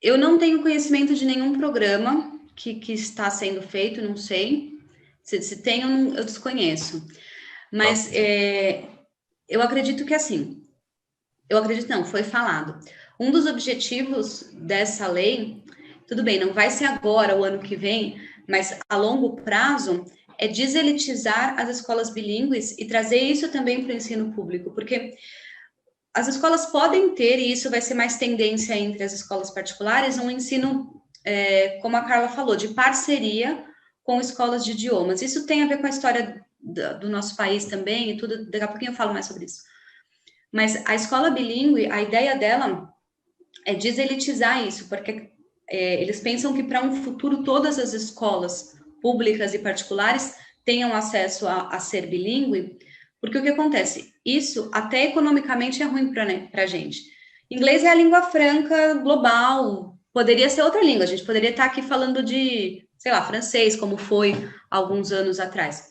Eu não tenho conhecimento de nenhum programa que está sendo feito, não sei. Se tem, eu desconheço. Mas eu acredito que assim, foi falado. Um dos objetivos dessa lei, tudo bem, não vai ser agora, o ano que vem, mas a longo prazo, é deselitizar as escolas bilíngues e trazer isso também para o ensino público, porque as escolas podem ter, e isso vai ser mais tendência entre as escolas particulares, um ensino, como a Carla falou, de parceria com escolas de idiomas. Isso tem a ver com a história do nosso país também, e tudo, daqui a pouquinho eu falo mais sobre isso. Mas a escola bilíngue, a ideia dela é deselitizar isso, porque eles pensam que para um futuro todas as escolas públicas e particulares tenham acesso a ser bilíngue, porque o que acontece? Isso até economicamente é ruim para a gente. Inglês é a língua franca global, poderia ser outra língua, a gente poderia estar aqui falando de, sei lá, francês, como foi alguns anos atrás.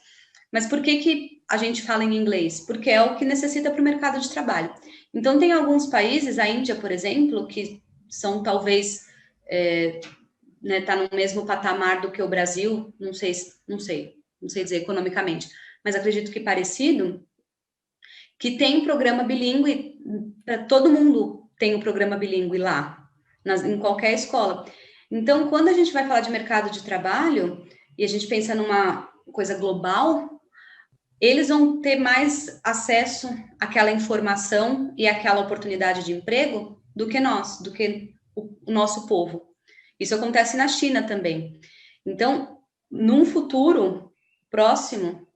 Mas por que a gente fala em inglês? Porque é o que necessita para o mercado de trabalho. Então, tem alguns países, a Índia, por exemplo, que são talvez, tá no mesmo patamar do que o Brasil, não sei dizer economicamente, mas acredito que parecido, que tem programa bilíngue, todo mundo tem um programa bilíngue lá, em qualquer escola. Então, quando a gente vai falar de mercado de trabalho, e a gente pensa numa coisa global, eles vão ter mais acesso àquela informação e àquela oportunidade de emprego do que nós, do que o nosso povo. Isso acontece na China também. Então, num futuro próximo,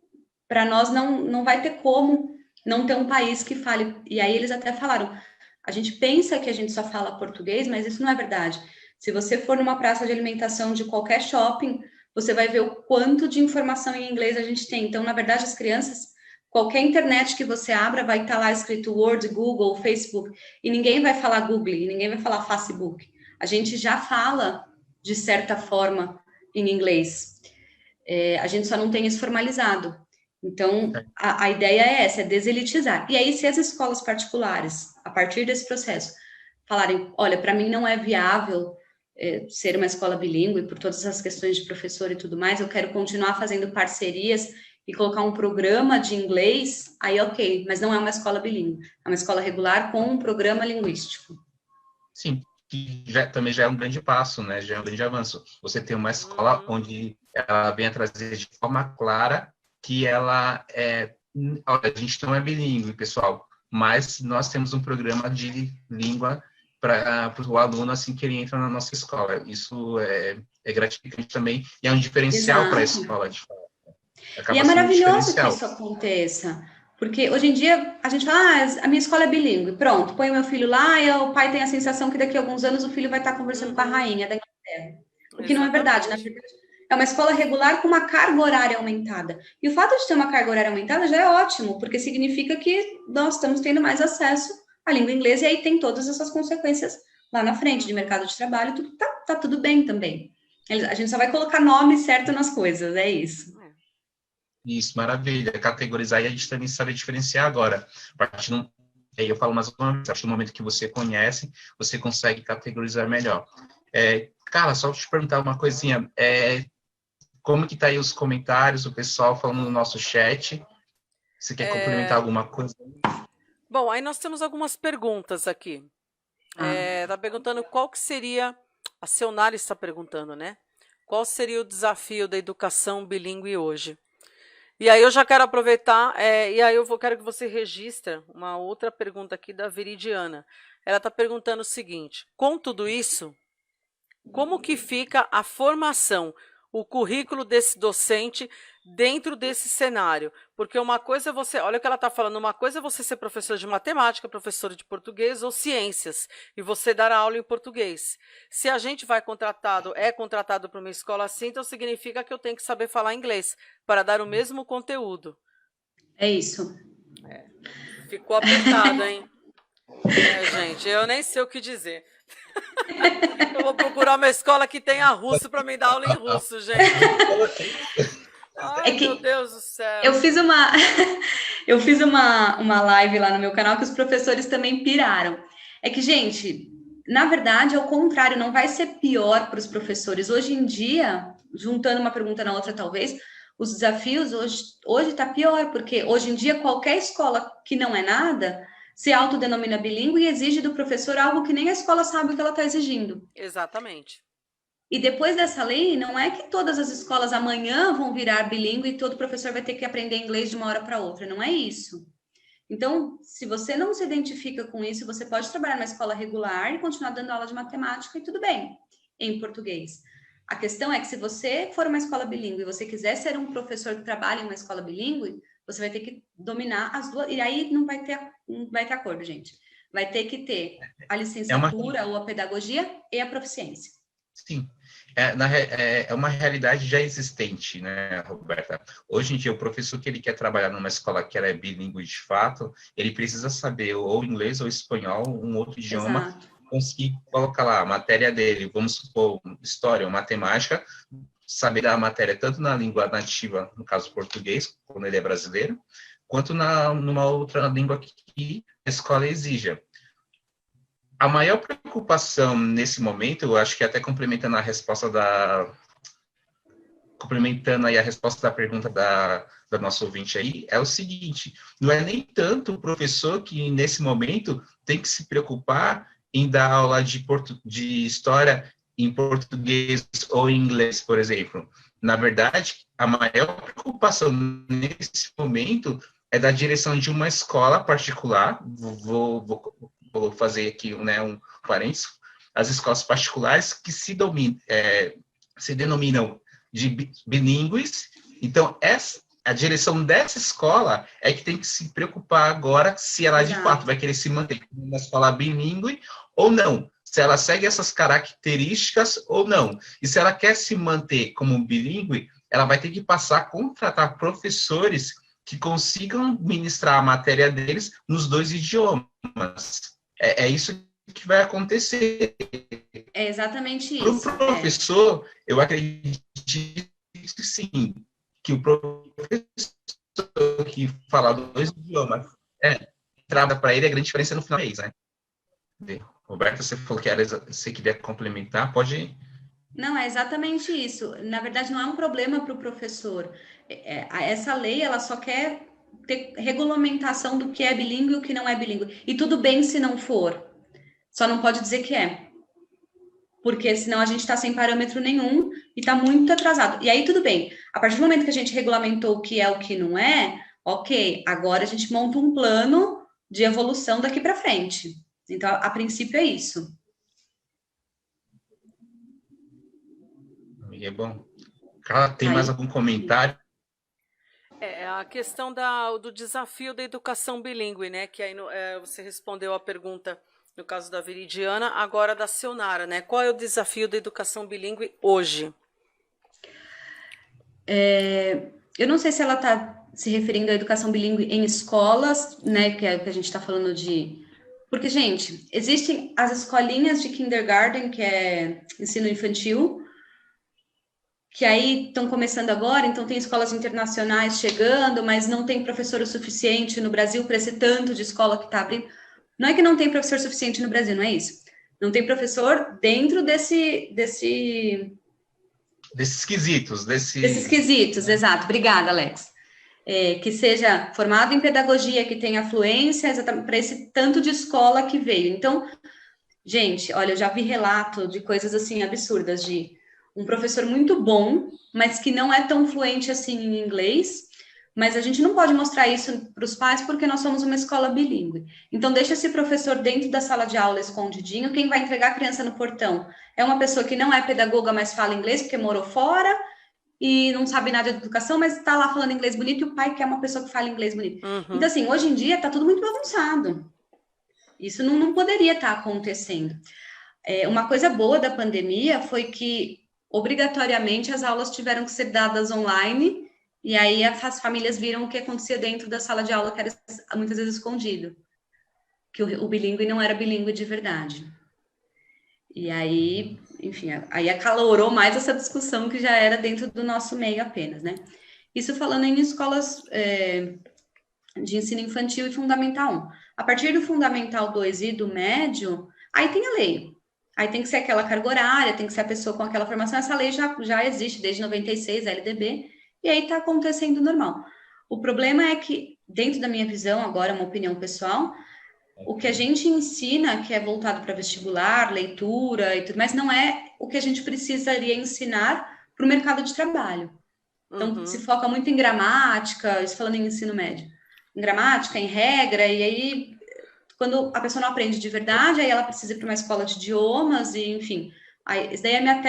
para nós não vai ter como não ter um país que fale. E aí eles até falaram, a gente pensa que a gente só fala português, mas isso não é verdade. Se você for numa praça de alimentação de qualquer shopping, você vai ver o quanto de informação em inglês a gente tem. Então, na verdade, as crianças, qualquer internet que você abra, vai estar lá escrito Word, Google, Facebook, e ninguém vai falar Google, e ninguém vai falar Facebook. A gente já fala, de certa forma, em inglês. A gente só não tem isso formalizado. Então, a ideia é essa, é deselitizar. E aí, se as escolas particulares, a partir desse processo, falarem, olha, para mim não é viável ser uma escola bilíngue, por todas as questões de professor e tudo mais, eu quero continuar fazendo parcerias e colocar um programa de inglês, aí ok, mas não é uma escola bilíngue, é uma escola regular com um programa linguístico.
Sim, que também já é um grande passo, né? Já é um grande avanço. Você tem uma escola onde ela vem a trazer de forma clara que ela é... Olha, a gente não é bilíngue, pessoal, mas nós temos um programa de língua para o aluno assim que ele entra na nossa escola. Isso é gratificante também e é um diferencial para a
Exato.
escola, de fato.
E é
Acaba sendo um
maravilhoso que
diferencial.
isso aconteça, porque hoje em dia a gente fala, a minha escola é bilíngue, pronto, põe o meu filho lá e o pai tem a sensação que daqui a alguns anos o filho vai estar conversando com a rainha da Inglaterra. O que não é verdade, na verdade. É uma escola regular com uma carga horária aumentada. E o fato de ter uma carga horária aumentada já é ótimo, porque significa que nós estamos tendo mais acesso à língua inglesa e aí tem todas essas consequências lá na frente, de mercado de trabalho, tudo tá tudo bem também. A gente só vai colocar nome certo nas coisas, é isso.
Isso, maravilha. Categorizar e a gente também sabe diferenciar agora. A partir do, aí eu falo mais uma vez, a partir do momento que você conhece, você consegue categorizar melhor. Carla, só te perguntar uma coisinha. Como que tá aí os comentários, o pessoal falando no nosso chat? Você quer complementar alguma coisa?
Bom, aí nós temos algumas perguntas aqui. Tá perguntando qual que seria, a Seonari está perguntando, né? Qual seria o desafio da educação bilíngue hoje? E aí eu já quero aproveitar, e aí quero que você registre uma outra pergunta aqui da Viridiana. Ela está perguntando o seguinte: com tudo isso, como que fica a formação, o currículo desse docente dentro desse cenário? Porque uma coisa é você, olha o que ela está falando, uma coisa é você ser professor de matemática, professor de português ou ciências, e você dar aula em português. Se a gente é contratado para uma escola assim, então significa que eu tenho que saber falar inglês para dar o mesmo conteúdo.
É isso.
Ficou apertado, hein? Gente, eu nem sei o que dizer. Eu vou procurar uma escola que tenha russo para me dar aula em russo, gente. Ai, meu Deus do céu.
Eu fiz uma live lá no meu canal que os professores também piraram. É que, gente, na verdade, ao contrário, não vai ser pior para os professores. Hoje em dia, juntando uma pergunta na outra, talvez, os desafios hoje está pior, porque hoje em dia qualquer escola que não é nada se autodenomina bilíngue e exige do professor algo que nem a escola sabe o que ela está exigindo.
Exatamente.
E depois dessa lei, não é que todas as escolas amanhã vão virar bilíngue e todo professor vai ter que aprender inglês de uma hora para outra. Não é isso. Então, se você não se identifica com isso, você pode trabalhar numa escola regular e continuar dando aula de matemática e tudo bem, em português. A questão é que se você for uma escola bilíngue e você quiser ser um professor que trabalha em uma escola bilíngue, você vai ter que dominar as duas, e aí não vai ter acordo, gente. Vai ter que ter a licenciatura ou a pedagogia e a proficiência.
Sim, é uma realidade já existente, né, Roberta? Hoje em dia, o professor que ele quer trabalhar numa escola que ela é bilíngue de fato, ele precisa saber ou inglês ou espanhol, um outro idioma, conseguir colocar lá a matéria dele, vamos supor, história ou matemática, saber da matéria tanto na língua nativa, no caso português, quando ele é brasileiro, quanto numa outra língua que a escola exija. A maior preocupação nesse momento, eu acho que até complementando a resposta da pergunta da nossa ouvinte aí, é o seguinte: não é nem tanto o professor que nesse momento tem que se preocupar em dar aula de história em português ou em inglês, por exemplo. Na verdade, a maior preocupação nesse momento é da direção de uma escola particular. Vou fazer aqui, né, um parênteses, as escolas particulares que se denominam de bilíngues. Então, a direção dessa escola é que tem que se preocupar agora se ela, de fato, vai querer se manter como uma escola bilíngue ou não. Se ela segue essas características ou não. E se ela quer se manter como bilíngue, ela vai ter que passar a contratar professores que consigam ministrar a matéria deles nos dois idiomas. É isso que vai acontecer.
É exatamente isso.
Para o professor, eu acredito sim, que o professor que fala dois idiomas, trabalha para ele a grande diferença no final do mês, né? Roberta, você falou que você queria complementar, pode ir.
Não, é exatamente isso. Na verdade, não é um problema para o professor. Essa lei, ela só quer ter regulamentação do que é bilíngue e o que não é bilíngue. E tudo bem se não for. Só não pode dizer que é. porque senão a gente está sem parâmetro nenhum e está muito atrasado. E aí, tudo bem. A partir do momento que a gente regulamentou o que é o que não é, ok, agora a gente monta um plano de evolução daqui para frente. Então, a princípio é isso.
E é bom. Carla, tem
Aí,
mais algum comentário?
A questão do desafio da educação bilíngue, né? Que aí você respondeu a pergunta no caso da Veridiana, agora da Sionara, né? Qual é o desafio da educação bilíngue hoje?
eu não sei se ela está se referindo à educação bilíngue em escolas, né? Que é o que a gente está falando de. Porque, gente, existem as escolinhas de kindergarten, que é ensino infantil, que aí estão começando agora, então tem escolas internacionais chegando, mas não tem professor o suficiente no Brasil para esse tanto de escola que está abrindo. Não é que não tem professor suficiente no Brasil, não é isso. Não tem professor dentro desses
quesitos,
quesitos, exato. Obrigada, Alex. Que seja formado em pedagogia, que tenha fluência, exatamente para esse tanto de escola que veio. Então, gente, olha, eu já vi relato de coisas assim absurdas, de um professor muito bom, mas que não é tão fluente assim em inglês, mas a gente não pode mostrar isso para os pais porque nós somos uma escola bilíngue. Então, deixa esse professor dentro da sala de aula escondidinho. Quem vai entregar a criança no portão é uma pessoa que não é pedagoga, mas fala inglês porque morou fora e não sabe nada de educação, mas está lá falando inglês bonito e o pai quer uma pessoa que fala inglês bonito. Então, assim, hoje em dia está tudo muito bagunçado. Isso não poderia estar acontecendo. Uma coisa boa da pandemia foi que, obrigatoriamente, as aulas tiveram que ser dadas online, e aí as famílias viram o que acontecia dentro da sala de aula, que era muitas vezes escondido, que o bilíngue não era bilíngue de verdade. E aí, enfim, aí acalorou mais essa discussão que já era dentro do nosso meio apenas, né? Isso falando em escolas de ensino infantil e fundamental 1. A partir do fundamental 2 e do médio, aí tem a lei. Aí tem que ser aquela carga horária, tem que ser a pessoa com aquela formação. Essa lei já existe desde 96, a LDB, e aí está acontecendo normal. O problema é que, dentro da minha visão, agora uma opinião pessoal, o que a gente ensina, que é voltado para vestibular, leitura e tudo mais, não é o que a gente precisaria ensinar para o mercado de trabalho. Então, se foca muito em gramática, isso falando em ensino médio, em gramática, em regra, e aí, quando a pessoa não aprende de verdade, aí ela precisa ir para uma escola de idiomas, e enfim. Aí, isso daí é minha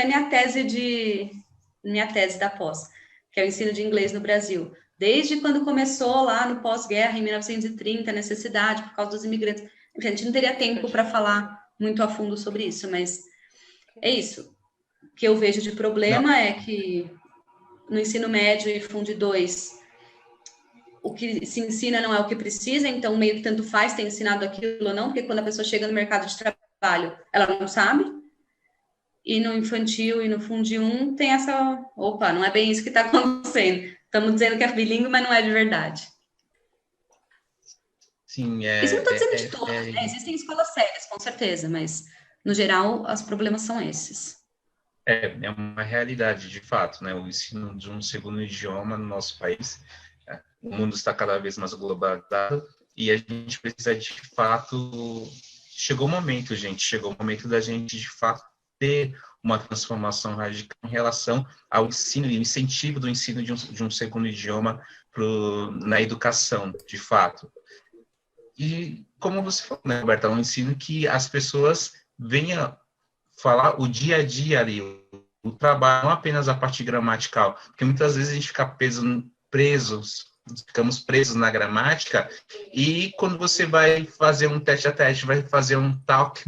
tese da pós, que é o ensino de inglês no Brasil. Desde quando começou lá no pós-guerra, em 1930, a necessidade por causa dos imigrantes. Enfim, a gente não teria tempo para falar muito a fundo sobre isso, mas é isso. O que eu vejo de problema é que no ensino médio e Fundo 2, o que se ensina não é o que precisa, então meio que tanto faz ter ensinado aquilo ou não, porque quando a pessoa chega no mercado de trabalho, ela não sabe. E no infantil e no Fundo 1 tem essa, opa, não é bem isso que está acontecendo. Estamos dizendo que é bilíngue, mas não é de verdade.
Sim,
isso não estou dizendo de todas, né? Existem escolas sérias, com certeza, mas no geral os problemas são esses.
É uma realidade, de fato, né? O ensino de um segundo idioma no nosso país, o mundo está cada vez mais globalizado e a gente precisa, de fato, chegou o momento, gente, chegou o momento da gente, de fato, ter uma transformação radical em relação ao ensino e o incentivo do ensino de um segundo idioma na educação, de fato. E, como você falou, né, Roberta, é um ensino que as pessoas venham falar o dia a dia ali, o trabalho, não apenas a parte gramatical, porque muitas vezes a gente fica ficamos presos na gramática, e quando você vai fazer um teste a teste, vai fazer um talk,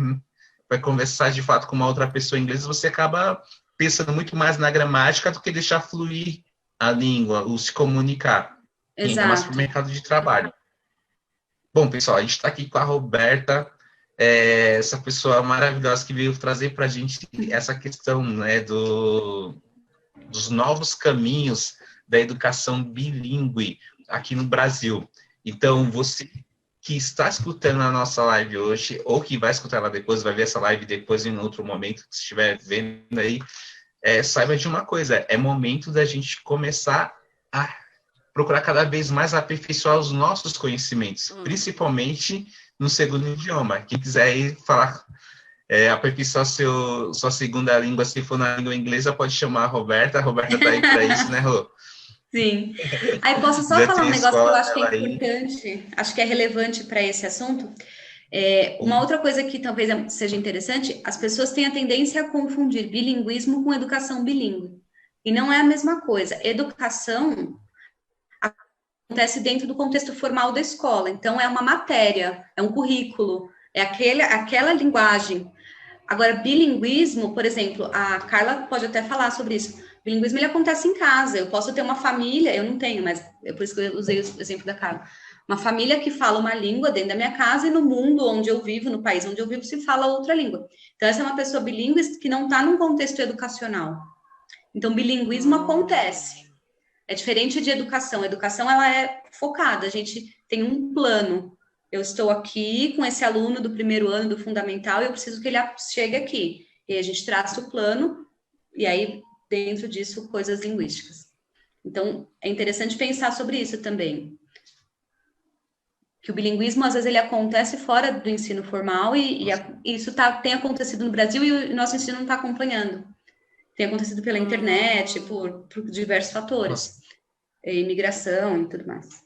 vai conversar de fato com uma outra pessoa em inglês, você acaba pensando muito mais na gramática do que deixar fluir a língua, ou se comunicar. Ainda mais para o mercado de trabalho. Bom, pessoal, a gente está aqui com a Roberta, essa pessoa maravilhosa que veio trazer para a gente essa questão, né, dos novos caminhos da educação bilíngue aqui no Brasil. Então, você que está escutando a nossa live hoje, ou que vai escutar ela depois, vai ver essa live depois em outro momento, que estiver vendo aí, saiba de uma coisa, é momento da gente começar a procurar cada vez mais aperfeiçoar os nossos conhecimentos, principalmente no segundo idioma. Quem quiser aí falar aperfeiçoar sua segunda língua, se for na língua inglesa, pode chamar a Roberta tá aí para isso, né, Rô?
Sim. Aí posso só
Já
falar
tem
um
a
negócio que eu
escola
acho que é
dela aí.
importante, acho que é relevante para esse assunto. Uma
Sim.
outra coisa que talvez seja interessante, as pessoas têm a tendência a confundir bilinguismo com educação bilíngue. E não é a mesma coisa. Educação acontece dentro do contexto formal da escola. Então, é uma matéria, é um currículo, é aquela linguagem. Agora, bilinguismo, por exemplo, a Carla pode até falar sobre isso. Bilinguismo, ele acontece em casa. Eu posso ter uma família, eu não tenho, mas é por isso que eu usei o exemplo da Carla. Uma família que fala uma língua dentro da minha casa e no mundo onde eu vivo, no país onde eu vivo, se fala outra língua. Então, essa é uma pessoa bilíngue que não está num contexto educacional. Então, bilinguismo acontece. É diferente de educação. A educação, ela é focada. A gente tem um plano. Eu estou aqui com esse aluno do primeiro ano do fundamental e eu preciso que ele chegue aqui. E aí a gente traça o plano e aí, dentro disso, coisas linguísticas. Então, é interessante pensar sobre isso também. Que o bilinguismo, às vezes, ele acontece fora do ensino formal e isso tem acontecido no Brasil e o nosso ensino não está acompanhando. Tem acontecido pela internet, por diversos fatores, imigração e tudo mais.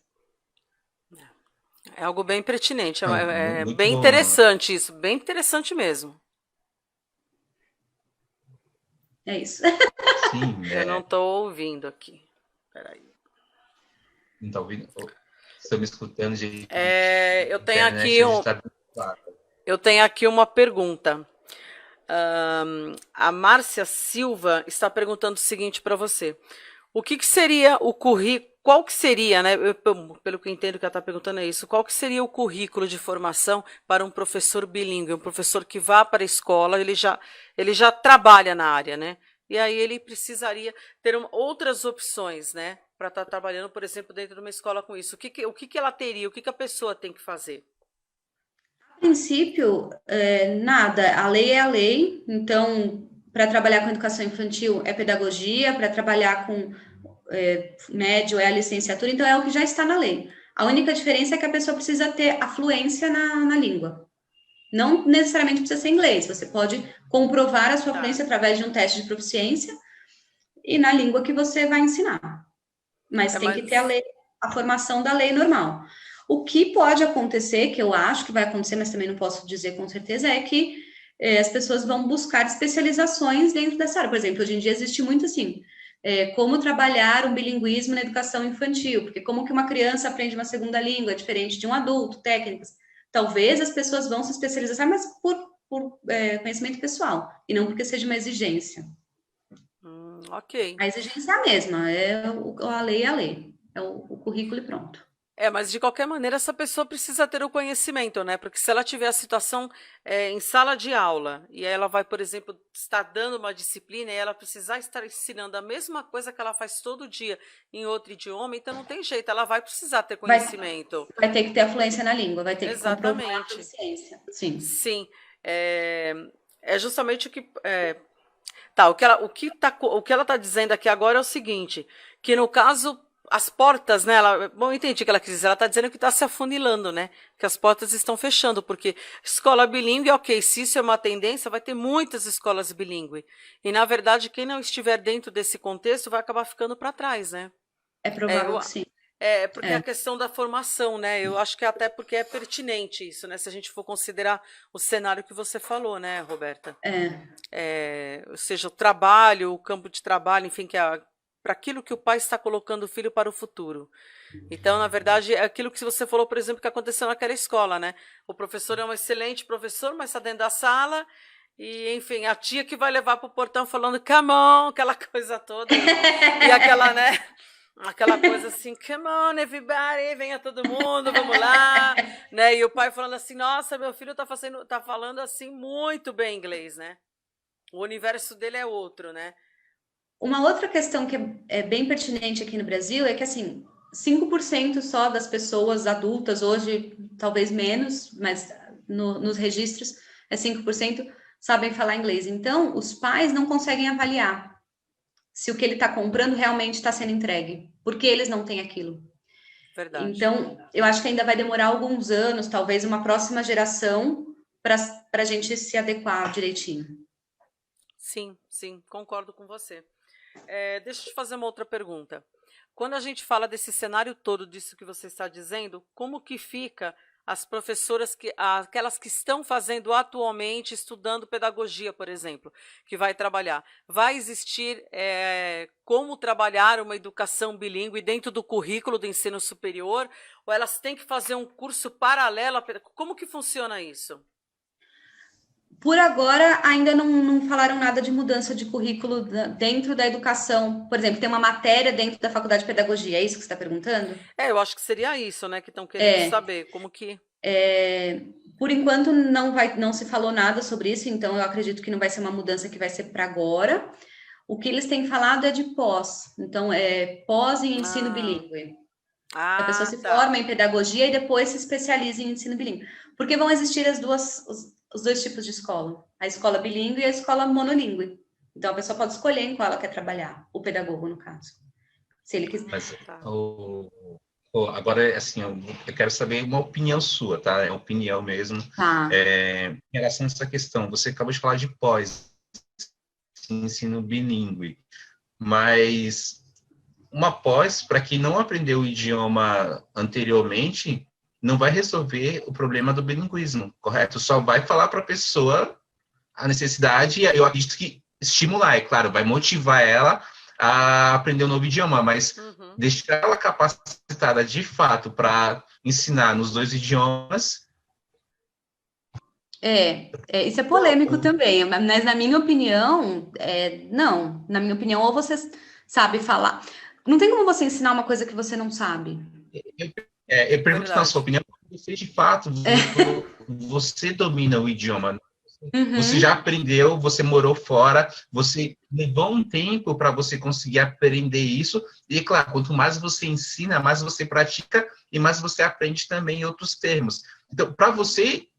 É algo bem pertinente,
Não,
é
muito
bem
bom.
interessante isso, bem interessante mesmo.
É isso.
Sim,
Eu não estou ouvindo aqui. Peraí.
Não está ouvindo? Estão me escutando, gente.
Eu tenho
Internet,
aqui
a gente tá...
eu tenho aqui uma pergunta. A Márcia Silva está perguntando o seguinte para você: o que seria o currículo? Qual que seria, né? Pelo que eu entendo que ela está perguntando é isso. Qual que seria o currículo de formação para um professor bilíngue, um professor que vá para a escola, ele já trabalha na área, né? E aí ele precisaria ter outras opções, né? Para estar trabalhando, por exemplo, dentro de uma escola com isso. O que ela teria? O que a pessoa tem que fazer?
A princípio, nada. A lei é a lei. Então, para trabalhar com educação infantil é pedagogia, para trabalhar com médio é a licenciatura, então é o que já está na lei. A única diferença é que a pessoa precisa ter a fluência na língua. Não necessariamente precisa ser inglês, você pode comprovar a sua fluência através de um teste de proficiência e na língua que você vai ensinar. Mas tem que ter a formação da lei normal. O que pode acontecer, que eu acho que vai acontecer, mas também não posso dizer com certeza, é que as pessoas vão buscar especializações dentro dessa área. Por exemplo, hoje em dia existe muito assim, como trabalhar um bilinguismo na educação infantil, porque como que uma criança aprende uma segunda língua diferente de um adulto, técnicas. Talvez as pessoas vão se especializar, mas por conhecimento pessoal, e não porque seja uma exigência.
Ok.
A exigência é a mesma, a lei é a lei, é o currículo e pronto.
Mas de qualquer maneira essa pessoa precisa ter o conhecimento, né? Porque se ela tiver a situação em sala de aula e aí ela vai, por exemplo, estar dando uma disciplina e ela precisar estar ensinando a mesma coisa que ela faz todo dia em outro idioma, então não tem jeito, ela vai precisar ter conhecimento.
Vai ter que ter a fluência na língua, vai ter que
Exatamente.
comprovar a proficiência. Sim.
Sim. É justamente o que... Tá, o que ela está dizendo aqui agora é o seguinte, que no caso... As portas, né? Bom, eu entendi o que ela quis dizer. Ela está dizendo que está se afunilando, né? Que as portas estão fechando, porque escola bilíngue, ok, se isso é uma tendência, vai ter muitas escolas bilíngue. E, na verdade, quem não estiver dentro desse contexto vai acabar ficando para trás, né?
É provável que sim.
Porque a questão da formação, né? Eu acho que até porque é pertinente isso, né? Se a gente for considerar o cenário que você falou, né, Roberta? Ou seja, o trabalho, o campo de trabalho, enfim, que é para aquilo que o pai está colocando o filho para o futuro. Então, na verdade, é aquilo que você falou, por exemplo, que aconteceu naquela escola, né? O professor é um excelente professor, mas está dentro da sala e, enfim, a tia que vai levar para o portão falando come on, aquela coisa toda. E aquela, né? Aquela coisa assim, come on, everybody, venha todo mundo, vamos lá. Né? E o pai falando assim, nossa, meu filho tá falando assim muito bem inglês, né? O universo dele é outro, né?
Uma outra questão que é bem pertinente aqui no Brasil é que, assim, 5% só das pessoas adultas, hoje talvez menos, mas nos registros é 5%, sabem falar inglês. Então, os pais não conseguem avaliar se o que ele está comprando realmente está sendo entregue, porque eles não têm aquilo.
Verdade.
Então, eu acho que ainda vai demorar alguns anos, talvez uma próxima geração, para a gente se adequar direitinho.
Sim, sim, concordo com você. Deixa eu te fazer uma outra pergunta. Quando a gente fala desse cenário todo, disso que você está dizendo, como que fica as professoras, aquelas que estão fazendo atualmente, estudando pedagogia, por exemplo, que vai trabalhar? Vai existir como trabalhar uma educação bilíngue dentro do currículo do ensino superior? Ou elas têm que fazer um curso paralelo? Como que funciona isso?
Por agora, ainda não falaram nada de mudança de currículo dentro da educação. Por exemplo, tem uma matéria dentro da faculdade de pedagogia, é isso que você está perguntando?
Eu acho que seria isso, né, que estão querendo saber, como que...
Por enquanto, não se falou nada sobre isso, então eu acredito que não vai ser uma mudança que vai ser para agora. O que eles têm falado é de pós, então é pós em ensino bilíngue. A pessoa se forma em pedagogia e depois se especializa em ensino bilíngue. Porque vão existir os dois tipos de escola, a escola bilíngue e a escola monolíngue. Então, a pessoa pode escolher em qual ela quer trabalhar, o pedagogo, no caso. Se ele quiser.
Mas, agora, assim, eu quero saber uma opinião sua, tá? É opinião mesmo.
Tá.
Em relação a essa questão, você acabou de falar de pós, ensino bilíngue, mas uma pós, para quem não aprendeu o idioma anteriormente, não vai resolver o problema do bilinguismo, correto? Só vai falar para a pessoa a necessidade, eu acredito que estimular, é claro, vai motivar ela a aprender um novo idioma, mas deixar ela capacitada de fato para ensinar nos dois idiomas.
Isso é polêmico também, mas na minha opinião, não. Na minha opinião, ou você sabe falar. Não tem como você ensinar uma coisa que você não sabe.
Eu pergunto na sua opinião, você de fato, você domina o idioma. Você já aprendeu, você morou fora, você levou um tempo para você conseguir aprender isso. E, claro, quanto mais você ensina, mais você pratica e mais você aprende também outros termos. Então, para você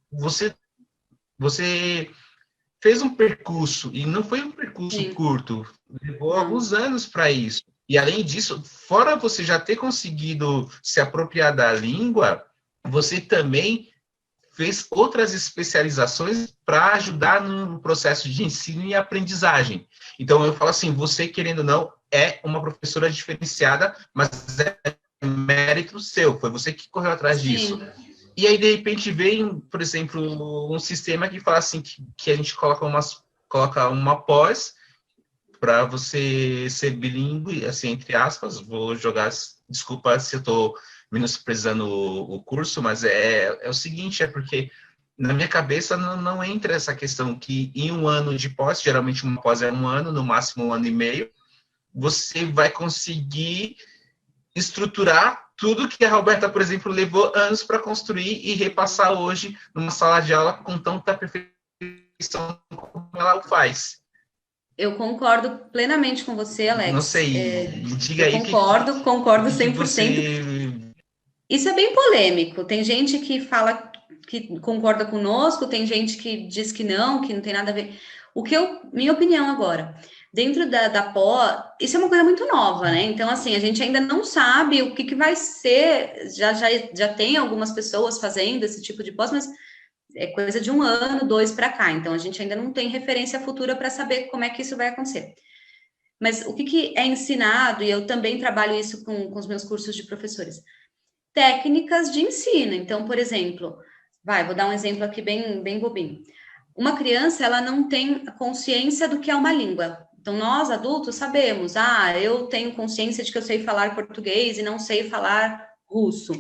fez um percurso, e não foi um percurso curto, levou alguns anos para isso. E, além disso, fora você já ter conseguido se apropriar da língua, você também fez outras especializações para ajudar no processo de ensino e aprendizagem. Então, eu falo assim, você, querendo ou não, é uma professora diferenciada, mas é mérito seu, foi você que correu atrás disso. E aí, de repente, vem, por exemplo, um sistema que fala assim, que a gente coloca uma pós para você ser bilíngue, assim, entre aspas, vou jogar, desculpa se eu estou menosprezando o curso, mas é o seguinte, porque na minha cabeça não entra essa questão que em um ano de pós, geralmente uma pós é 1 ano, no máximo 1 ano e meio, você vai conseguir estruturar tudo que a Roberta, por exemplo, levou anos para construir e repassar hoje numa sala de aula com tanta perfeição como ela o faz.
Eu concordo plenamente com você, Alex.
Não sei, diga aí.
Concordo 100%. Isso é bem polêmico. Tem gente que fala que concorda conosco, tem gente que diz que não tem nada a ver. Minha opinião agora, dentro da pós, isso é uma coisa muito nova, né? Então, assim, a gente ainda não sabe o que vai ser. Já tem algumas pessoas fazendo esse tipo de pós, mas é coisa de 1 ano, 2 para cá. Então, a gente ainda não tem referência futura para saber como é que isso vai acontecer. Mas o que é ensinado, e eu também trabalho isso com os meus cursos de professores, técnicas de ensino. Então, por exemplo, vou dar um exemplo aqui bem bobinho. Uma criança, ela não tem consciência do que é uma língua. Então, nós, adultos, sabemos. Eu tenho consciência de que eu sei falar português e não sei falar russo.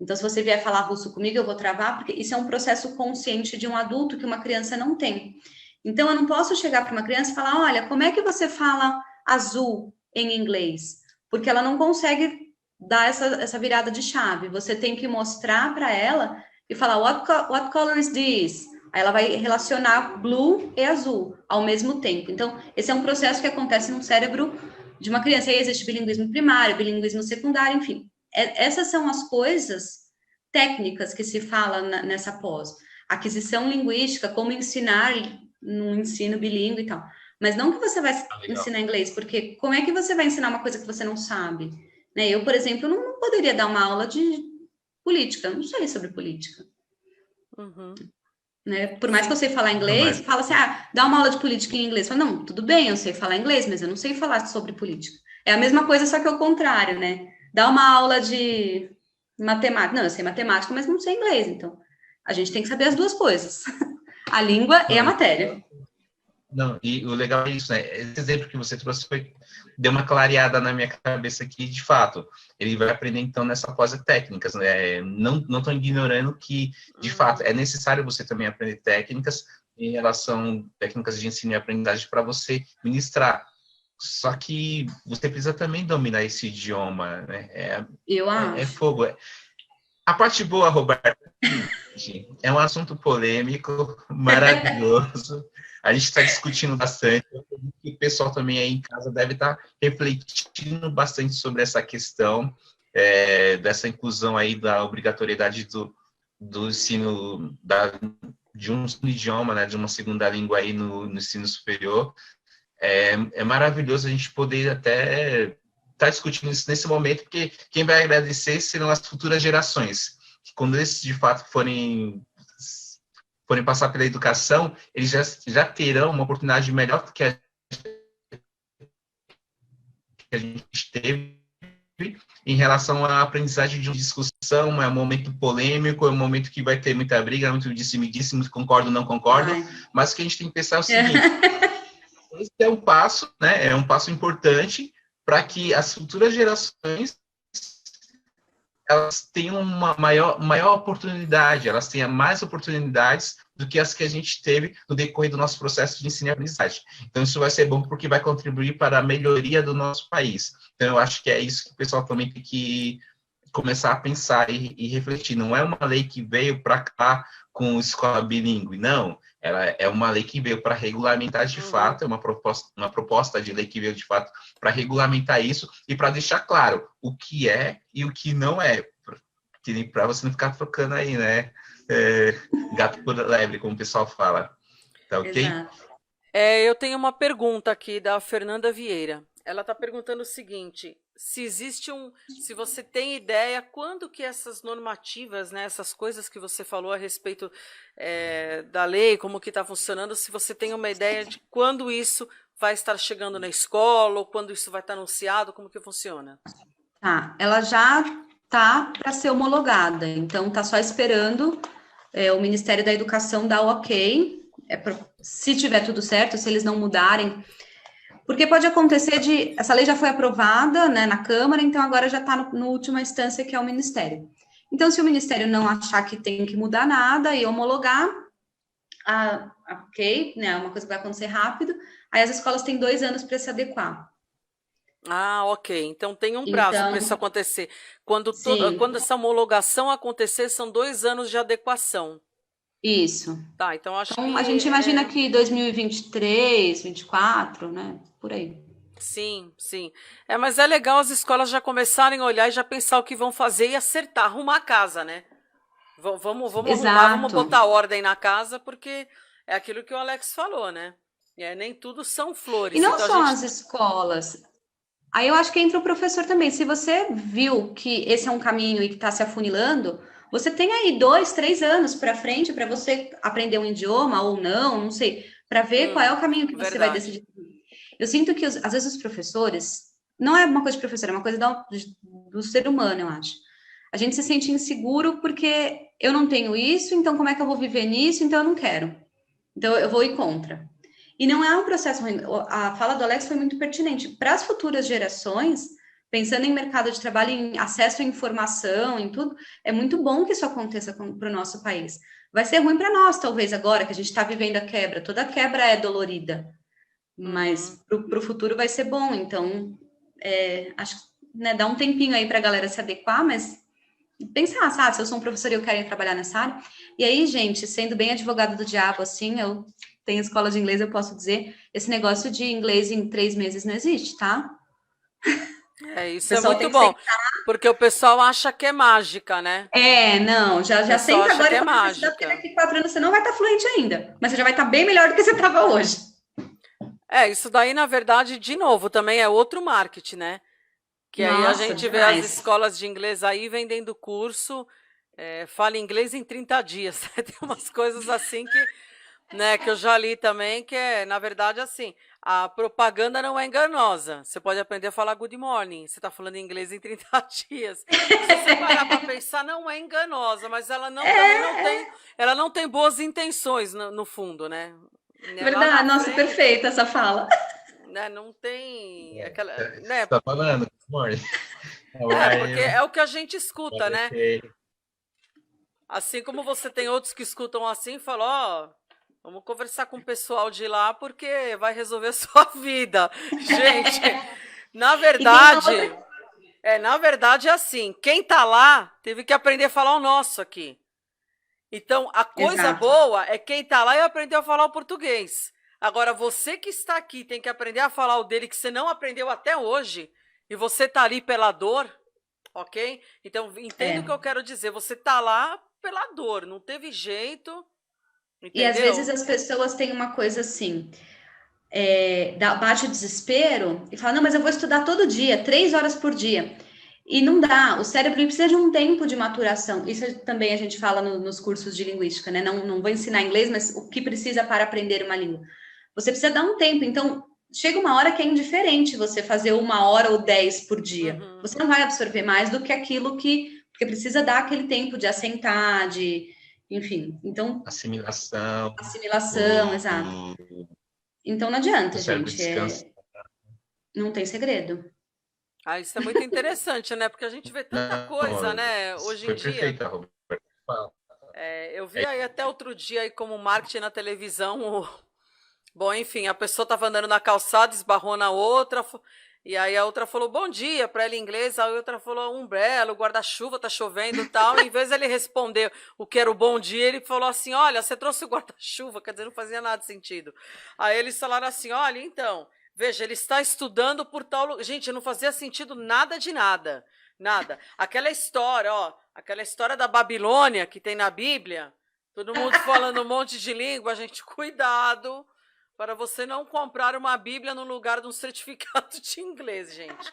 Então, se você vier falar russo comigo, eu vou travar, porque isso é um processo consciente de um adulto que uma criança não tem. Então, eu não posso chegar para uma criança e falar, olha, como é que você fala azul em inglês? Porque ela não consegue dar essa virada de chave. Você tem que mostrar para ela e falar, what color is this? Aí ela vai relacionar blue e azul ao mesmo tempo. Então, esse é um processo que acontece no cérebro de uma criança. Aí existe bilinguismo primário, bilinguismo secundário, enfim. Essas são as coisas técnicas que se fala nessa pós. Aquisição linguística, como ensinar no ensino bilíngue e tal. Mas não que você vai ensinar inglês, porque como é que você vai ensinar uma coisa que você não sabe? Né? Eu, por exemplo, não poderia dar uma aula de política, não sei sobre política. né? Por mais que eu
Sim.
sei falar
Não,
inglês, fala assim, dá uma aula de política em inglês. Fala, não, tudo bem, eu sei falar inglês, mas eu não sei falar sobre política. É a mesma coisa, só que é o contrário, né? Dá uma aula de matemática. Não, eu sei matemática, mas não sei inglês. Então, a gente tem que saber as duas coisas. A língua e a
não,
matéria.
não, e o legal é isso, né? Esse exemplo que você trouxe deu uma clareada na minha cabeça aqui, de fato. Ele vai aprender, então, nessa pós-técnicas, né? Não estou ignorando que, de fato, é necessário você também aprender técnicas em relação, técnicas de ensino e aprendizagem para você ministrar. Só que você precisa também dominar esse idioma, né?
Eu
É
acho.
fogo. A parte boa, Roberto, é um assunto polêmico, maravilhoso. A gente está discutindo bastante. E o pessoal também aí em casa deve estar refletindo bastante sobre essa questão dessa inclusão aí da obrigatoriedade do ensino de um idioma, né, de uma segunda língua aí no ensino superior. É maravilhoso a gente poder até estar discutindo isso nesse momento, porque quem vai agradecer serão as futuras gerações, que quando eles de fato forem passar pela educação, eles já terão uma oportunidade melhor do que a gente teve em relação à aprendizagem de uma discussão. É um momento polêmico, é um momento que vai ter muita briga, muito disse-me-disse, muito concordo, não concordo,
Ai.
mas o que a gente tem que pensar é o seguinte: esse é um passo, né? É um passo importante para que as futuras gerações elas tenham uma maior oportunidade, elas tenham mais oportunidades do que as que a gente teve no decorrer do nosso processo de ensino e aprendizagem. Então, isso vai ser bom porque vai contribuir para a melhoria do nosso país. Então, eu acho que é isso que o pessoal também tem que começar a pensar e refletir. Não é uma lei que veio para cá com escola bilíngue, não. Ela é uma lei que veio para regulamentar de fato, é uma proposta de lei que veio de fato para regulamentar isso e para deixar claro o que é e o que não é, para você não ficar trocando aí, né? Gato por lebre, como o pessoal fala. Tá ok?
Exato.
Eu tenho uma pergunta aqui da Fernanda Vieira. Ela está perguntando o seguinte: se você tem ideia, quando que essas normativas, né, essas coisas que você falou a respeito da lei, como que está funcionando, se você tem uma ideia de quando isso vai estar chegando na escola, ou quando isso vai estar anunciado, como que funciona?
Tá, ela já tá para ser homologada, então tá só esperando o Ministério da Educação dar o ok, se tiver tudo certo, se eles não mudarem, porque pode acontecer essa lei já foi aprovada, né, na Câmara, então agora já está no última instância, que é o Ministério. Então, se o Ministério não achar que tem que mudar nada e homologar, ok, né, é uma coisa que vai acontecer rápido, aí as escolas têm 2 anos para se adequar.
Ah, ok. Então tem um prazo para isso
Então,
acontecer.
sim,
Quando essa homologação acontecer, são 2 anos de adequação.
isso.
Tá, então acho
Então, a
que
gente imagina que 2023, 24, né? Por aí.
sim, sim. Mas é legal as escolas já começarem a olhar e já pensar o que vão fazer e acertar, arrumar a casa, né? Vamos arrumar, vamos
Exato.
botar ordem na casa, porque é aquilo que o Alex falou, né? Nem tudo são
E
flores.
não
Então a
só
gente.
as escolas. Aí eu acho que entra o professor também. Se você viu que esse é um caminho e que está se afunilando, você tem aí 2, 3 anos para frente para você aprender um idioma ou não sei, para ver qual é o caminho que você vai
Verdade.
decidir. Eu sinto que, às vezes, os professores, não é uma coisa de professor, é uma coisa do ser humano, eu acho. A gente se sente inseguro porque eu não tenho isso, então como é que eu vou viver nisso? Então eu não quero. Então eu vou ir contra. E não é um processo ruim. A fala do Alex foi muito pertinente. Para as futuras gerações, pensando em mercado de trabalho, em acesso à informação, em tudo, é muito bom que isso aconteça para o nosso país. Vai ser ruim para nós, talvez, agora que a gente está vivendo a quebra. Toda quebra é dolorida,
Uhum.
mas para o futuro vai ser bom. Então, acho que dá um tempinho aí para a galera se adequar, mas pensar, sabe? Se eu sou um professor e eu quero ir trabalhar nessa área. E aí, gente, sendo bem advogado do diabo, assim, eu tenho escola de inglês, eu posso dizer, esse negócio de inglês em 3 meses não existe, tá? O
Isso é
pessoal
muito
tem que
bom,
ser.
porque o pessoal acha que é mágica, né?
Não,
O
já
pessoal
senta
acha
agora
que
e
é
começa a estudar, porque
mágica.
daqui 4 anos você não vai estar fluente ainda, mas você já vai estar bem melhor do que você estava hoje.
Isso daí, na verdade, de novo, também é outro marketing, né? Que aí a
Nossa,
gente vê as
demais.
escolas de inglês aí vendendo curso fala inglês em 30 dias. Tem umas coisas assim que eu já li também, que na verdade, assim, a propaganda não é enganosa. Você pode aprender a falar good morning. Você está falando inglês em 30 dias. Se você parar para pensar, não é enganosa, mas ela também ela não tem boas intenções no fundo, né? Lá
Verdade,
na
nossa,
frente,
perfeita essa fala.
né, não tem aquela,
Você
né?
tá falando, amor?
Porque é o que a gente escuta, né?
Ok.
Assim como você tem outros que escutam assim e falam, ó, vamos conversar com o pessoal de lá porque vai resolver a sua vida. Gente, na
E tem uma
verdade,
outra.
na verdade é assim, quem tá lá teve que aprender a falar o nosso aqui. Então, a coisa
Exato.
boa é quem tá lá e aprendeu a falar o português. Agora, você que está aqui tem que aprender a falar o dele que você não aprendeu até hoje, e você tá ali pela dor, ok? Então, entenda o que
É.
eu quero dizer. Você tá lá pela dor, não teve jeito,
E às vezes
entendeu?
as pessoas têm uma coisa assim, bate o desespero e fala, não, mas eu vou estudar todo dia, 3 horas por dia. E não dá, o cérebro precisa de um tempo de maturação. Isso também a gente fala nos cursos de linguística, né? Não vou ensinar inglês, mas o que precisa para aprender uma língua. Você precisa dar um tempo. Então, chega uma hora que é indiferente você fazer 1 hora ou 10 por dia.
Uhum.
Você não vai absorver mais do que aquilo porque precisa dar aquele tempo de assentar, enfim. Então,
Assimilação,
assimilação, exato.
o,
Então, não
o
adianta,
cérebro
gente.
descansa.
Não tem segredo.
Ah, isso é muito interessante, né? Porque a gente vê tanta coisa,
Não,
né, hoje em
foi
dia.
perfeita, Roberto. Fala.
Eu vi aí até outro dia aí como marketing na televisão. Bom, enfim, a pessoa estava andando na calçada, esbarrou na outra, e aí a outra falou bom dia para ela em inglês, a outra falou umbrella, o guarda-chuva, tá chovendo e tal. E em vez de ele responder o que era o bom dia, ele falou assim: olha, você trouxe o guarda-chuva, quer dizer, não fazia nada de sentido. Aí eles falaram assim: olha, então, veja, ele está estudando por tal. Gente, não fazia sentido nada de nada. Nada. Aquela história, ó, aquela história da Babilônia que tem na Bíblia, todo mundo falando um monte de língua, gente, cuidado para você não comprar uma Bíblia no lugar de um certificado de inglês, gente.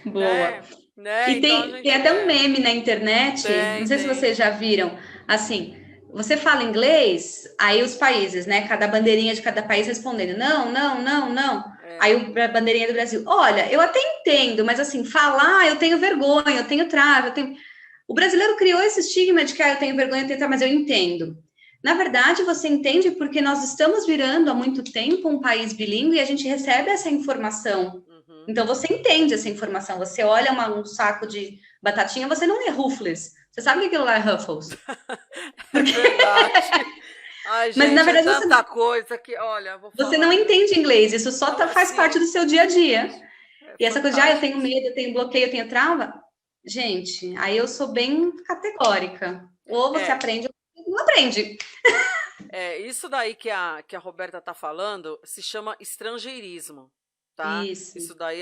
Boa.
Né?
E
Então a
tem
gente
até um meme na internet, não sei se
tem.
vocês já viram, assim, você fala inglês, aí os países, né? Cada bandeirinha de cada país respondendo, não, não, não, não. Aí a bandeirinha do Brasil, olha, eu até entendo, mas assim, falar eu tenho vergonha, eu tenho trava, eu tenho. O brasileiro criou esse estigma de que eu tenho vergonha, eu tenho trava, mas eu entendo. Na verdade, você entende porque nós estamos virando há muito tempo um país bilíngue e a gente recebe essa informação.
Uhum.
Então, você entende essa informação. Você olha um saco de batatinha, você não lê Ruffles. Você sabe que aquilo lá é Ruffles.
É verdade. Ai,
Mas, na
gente, é
verdade,
tanta coisa que, olha, vou
você
falar.
não entende inglês. Isso só faz parte do seu dia a dia.
É
E essa coisa de, eu
fantástico.
tenho medo, eu tenho bloqueio, eu tenho trava. Gente, aí eu sou bem categórica. Ou você aprende ou não aprende.
Isso daí que a Roberta está falando se chama estrangeirismo, tá?
Isso.
Isso daí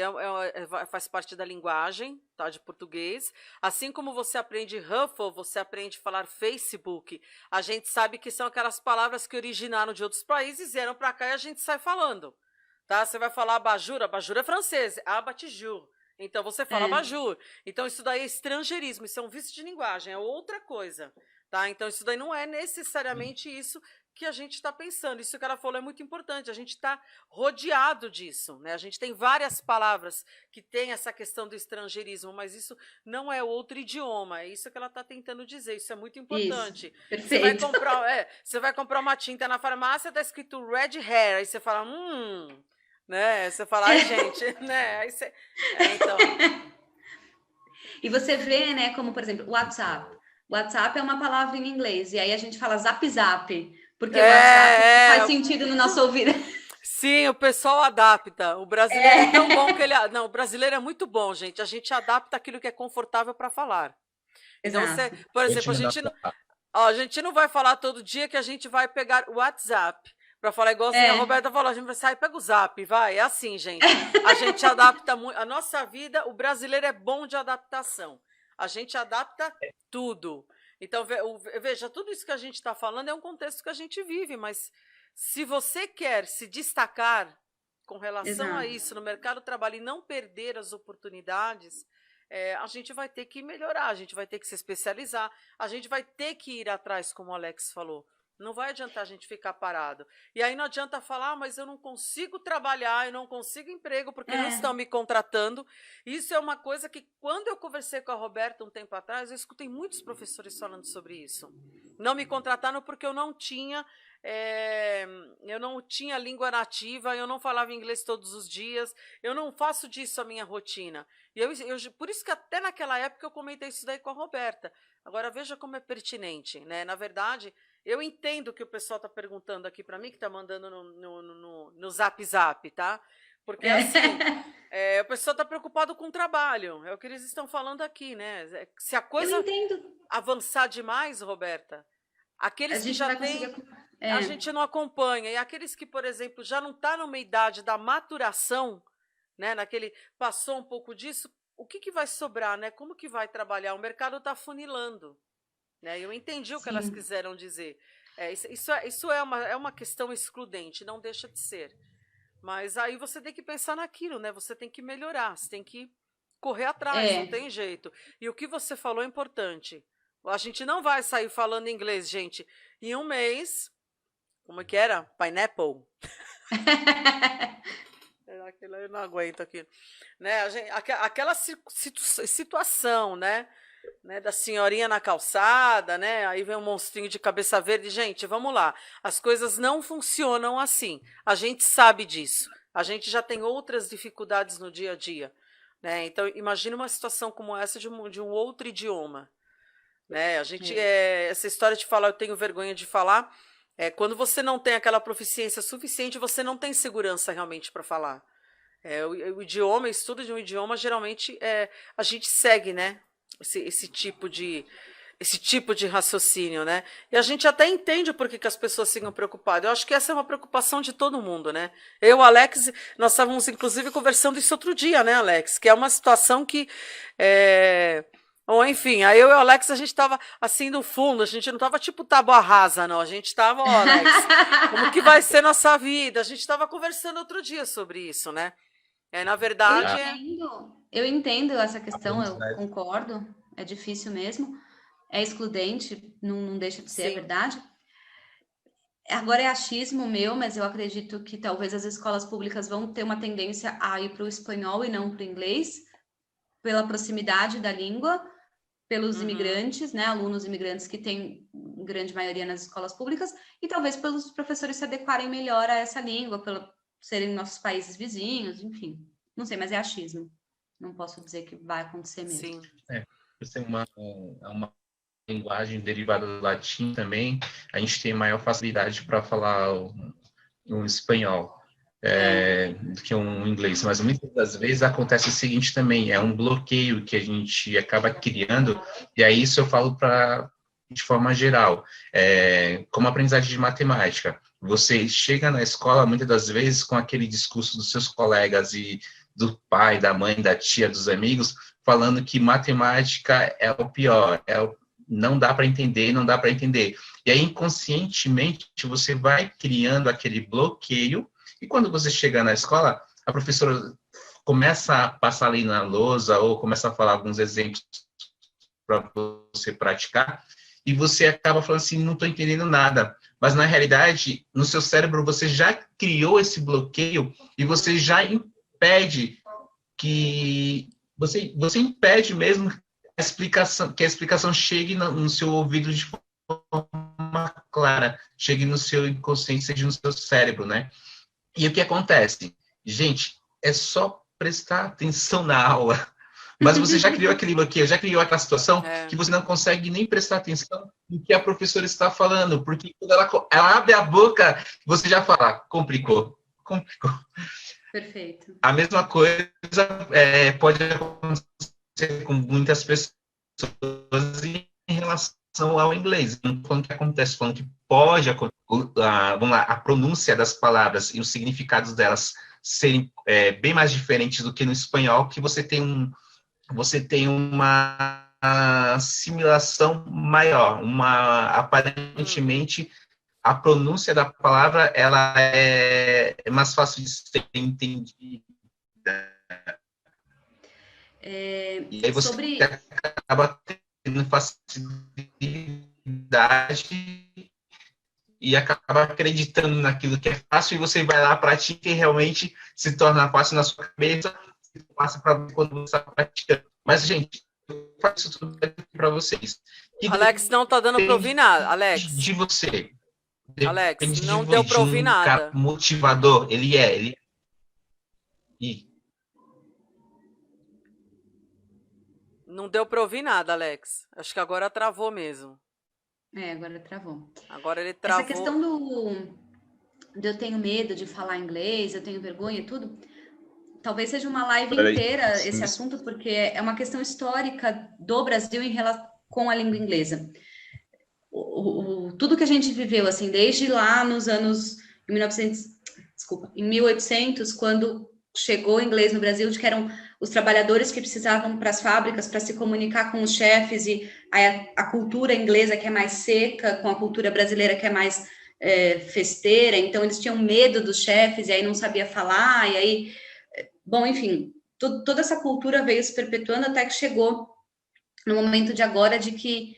faz parte da linguagem, tá? De português. Assim como você aprende Ruffle, você aprende a falar Facebook. A gente sabe que são aquelas palavras que originaram de outros países, vieram para cá e a gente sai falando, tá? Você vai falar abajur é francês, abatijur. Então você fala abajur. Então isso daí é estrangeirismo, isso é um vício de linguagem, é outra coisa. Tá? Então, isso daí não é necessariamente isso que a gente está pensando. Isso que ela falou é muito importante. A gente está rodeado disso. Né? A gente tem várias palavras que têm essa questão do estrangeirismo, mas isso não é outro idioma. É isso que ela está tentando dizer. Isso é muito importante.
Isso. Perfeito.
Você vai comprar uma tinta na farmácia, está escrito red hair. Aí você fala, né? Você fala, ai, gente, né? Aí você, então.
E você vê, né, como, por exemplo, WhatsApp. WhatsApp é uma palavra em inglês, e aí a gente fala zap zap, porque o WhatsApp faz sentido no nosso ouvido.
Sim, o pessoal adapta. O brasileiro é tão bom que ele. Não, o brasileiro é muito bom, gente. A gente adapta aquilo que é confortável para falar. Então,
Exato.
por exemplo, a gente não vai falar todo dia que a gente vai pegar o WhatsApp. Para falar igualzinho a Roberta falou, a gente vai sair, pega o zap, vai. É assim, gente. A gente adapta muito. A nossa vida, o brasileiro é bom de adaptação. A gente adapta tudo. Então, veja, tudo isso que a gente está falando é um contexto que a gente vive, mas se você quer se destacar com relação a isso no mercado de trabalho e não perder as oportunidades, a gente vai ter que melhorar, a gente vai ter que se especializar, a gente vai ter que ir atrás, como o Alex falou. Não vai adiantar a gente ficar parado. E aí não adianta falar, mas eu não consigo trabalhar, eu não consigo emprego porque não estão me contratando. Isso é uma coisa que, quando eu conversei com a Roberta um tempo atrás, eu escutei muitos professores falando sobre isso. Não me contrataram porque eu não tinha língua nativa, eu não falava inglês todos os dias, eu não faço disso a minha rotina. E por isso que até naquela época eu comentei isso daí com a Roberta. Agora veja como é pertinente, né? Na verdade, eu entendo o que o pessoal está perguntando aqui para mim, que está mandando no Zap Zap, tá? Porque assim, o pessoal está preocupado com o trabalho, é o que eles estão falando aqui, né? Se a coisa avançar demais, Roberta, aqueles que já têm, a gente não acompanha. E aqueles que, por exemplo, já não estão numa idade da maturação, né? Passou um pouco disso, o que vai sobrar, né? Como que vai trabalhar? O mercado está funilando. Né? Eu entendi o que elas quiseram dizer. Isso é uma questão excludente, não deixa de ser. Mas aí você tem que pensar naquilo, né? Você tem que melhorar, você tem que correr atrás, não tem jeito. E o que você falou é importante. A gente não vai sair falando inglês, gente. Em um mês, como é que era? Pineapple. Eu não aguento aqui. Né? Aquela situação, né? Da senhorinha na calçada, né? Aí vem um monstrinho de cabeça verde. Gente, vamos lá. As coisas não funcionam assim. A gente sabe disso. A gente já tem outras dificuldades no dia a dia, né? Então, imagine uma situação como essa de um outro idioma, né? Essa história de falar, eu tenho vergonha de falar, quando você não tem aquela proficiência suficiente, você não tem segurança realmente para falar. O estudo de um idioma, geralmente, a gente segue, né? Esse tipo de raciocínio, né? E a gente até entende por que as pessoas ficam preocupadas. Eu acho que essa é uma preocupação de todo mundo, né? Eu, Alex, nós estávamos inclusive conversando isso outro dia, né, Alex? Que é uma situação que ou enfim, aí eu e o Alex, a gente estava assim no fundo, a gente não estava tipo tábua rasa, não. A gente estava, Alex, como que vai ser nossa vida? A gente estava conversando outro dia sobre isso, né? Na verdade,
eu entendo essa questão, eu concordo, é difícil mesmo, é excludente, não deixa de ser, é verdade. Agora é achismo meu, mas eu acredito que talvez as escolas públicas vão ter uma tendência a ir para o espanhol e não para o inglês, pela proximidade da língua, pelos imigrantes, né, alunos imigrantes que tem grande maioria nas escolas públicas, e talvez pelos professores se adequarem melhor a essa língua, pelo serem nossos países vizinhos, enfim. Não sei, mas é achismo. Não posso dizer que vai acontecer mesmo.
Sim. Por ser uma linguagem derivada do latim também, a gente tem maior facilidade para falar um espanhol do que um inglês. Mas muitas das vezes acontece o seguinte também, é um bloqueio que a gente acaba criando, e aí isso eu falo de forma geral, como aprendizagem de matemática. Você chega na escola, muitas das vezes, com aquele discurso dos seus colegas e do pai, da mãe, da tia, dos amigos, falando que matemática é o pior, não dá para entender, não dá para entender. E aí, inconscientemente, você vai criando aquele bloqueio, e quando você chega na escola, a professora começa a passar ali na lousa, ou começa a falar alguns exemplos para você praticar, e você acaba falando assim, não estou entendendo nada. Mas, na realidade, no seu cérebro, você já criou esse bloqueio e você já impede que... Você impede mesmo que a explicação chegue no seu ouvido de forma clara, chegue no seu inconsciente, seja no seu cérebro, né? E o que acontece? Gente, é só prestar atenção na aula. Mas você já criou aquele bloqueio, já criou aquela situação que você não consegue nem prestar atenção no que a professora está falando, porque quando ela abre a boca, você já fala, complicou.
Perfeito.
A mesma coisa pode acontecer com muitas pessoas em relação ao inglês. Não falando que acontece, falando que pode acontecer. Vamos lá, a pronúncia das palavras e os significados delas serem bem mais diferentes do que no espanhol, que você tem uma assimilação maior, aparentemente a pronúncia da palavra ela é mais fácil de ser entendida. E aí você
Sobre...
acaba tendo facilidade e acaba acreditando naquilo que é fácil, e você vai lá, pratica e realmente se torna fácil na sua cabeça, e passa para quando você está praticando. Mas, gente, eu faço isso tudo para vocês. E
Alex, não tá dando para ouvir nada. Alex,
de você.
Alex,
Depende
não deu
de
para ouvir
um cara
nada.
motivador. Ele e
Não deu para ouvir nada, Alex. Acho que agora travou mesmo.
Agora travou.
Agora ele
Essa
travou.
questão de eu tenho medo de falar inglês, eu tenho vergonha e tudo, talvez seja uma live inteira esse assunto, porque é uma questão histórica do Brasil em relação com a língua inglesa. Tudo que a gente viveu, assim, desde lá nos anos 1800, quando chegou o inglês no Brasil, de que eram os trabalhadores que precisavam para as fábricas para se comunicar com os chefes, e a cultura inglesa que é mais seca, com a cultura brasileira que é mais festeira, então eles tinham medo dos chefes, e aí não sabia falar, e aí, bom, enfim, toda essa cultura veio se perpetuando até que chegou no momento de agora de que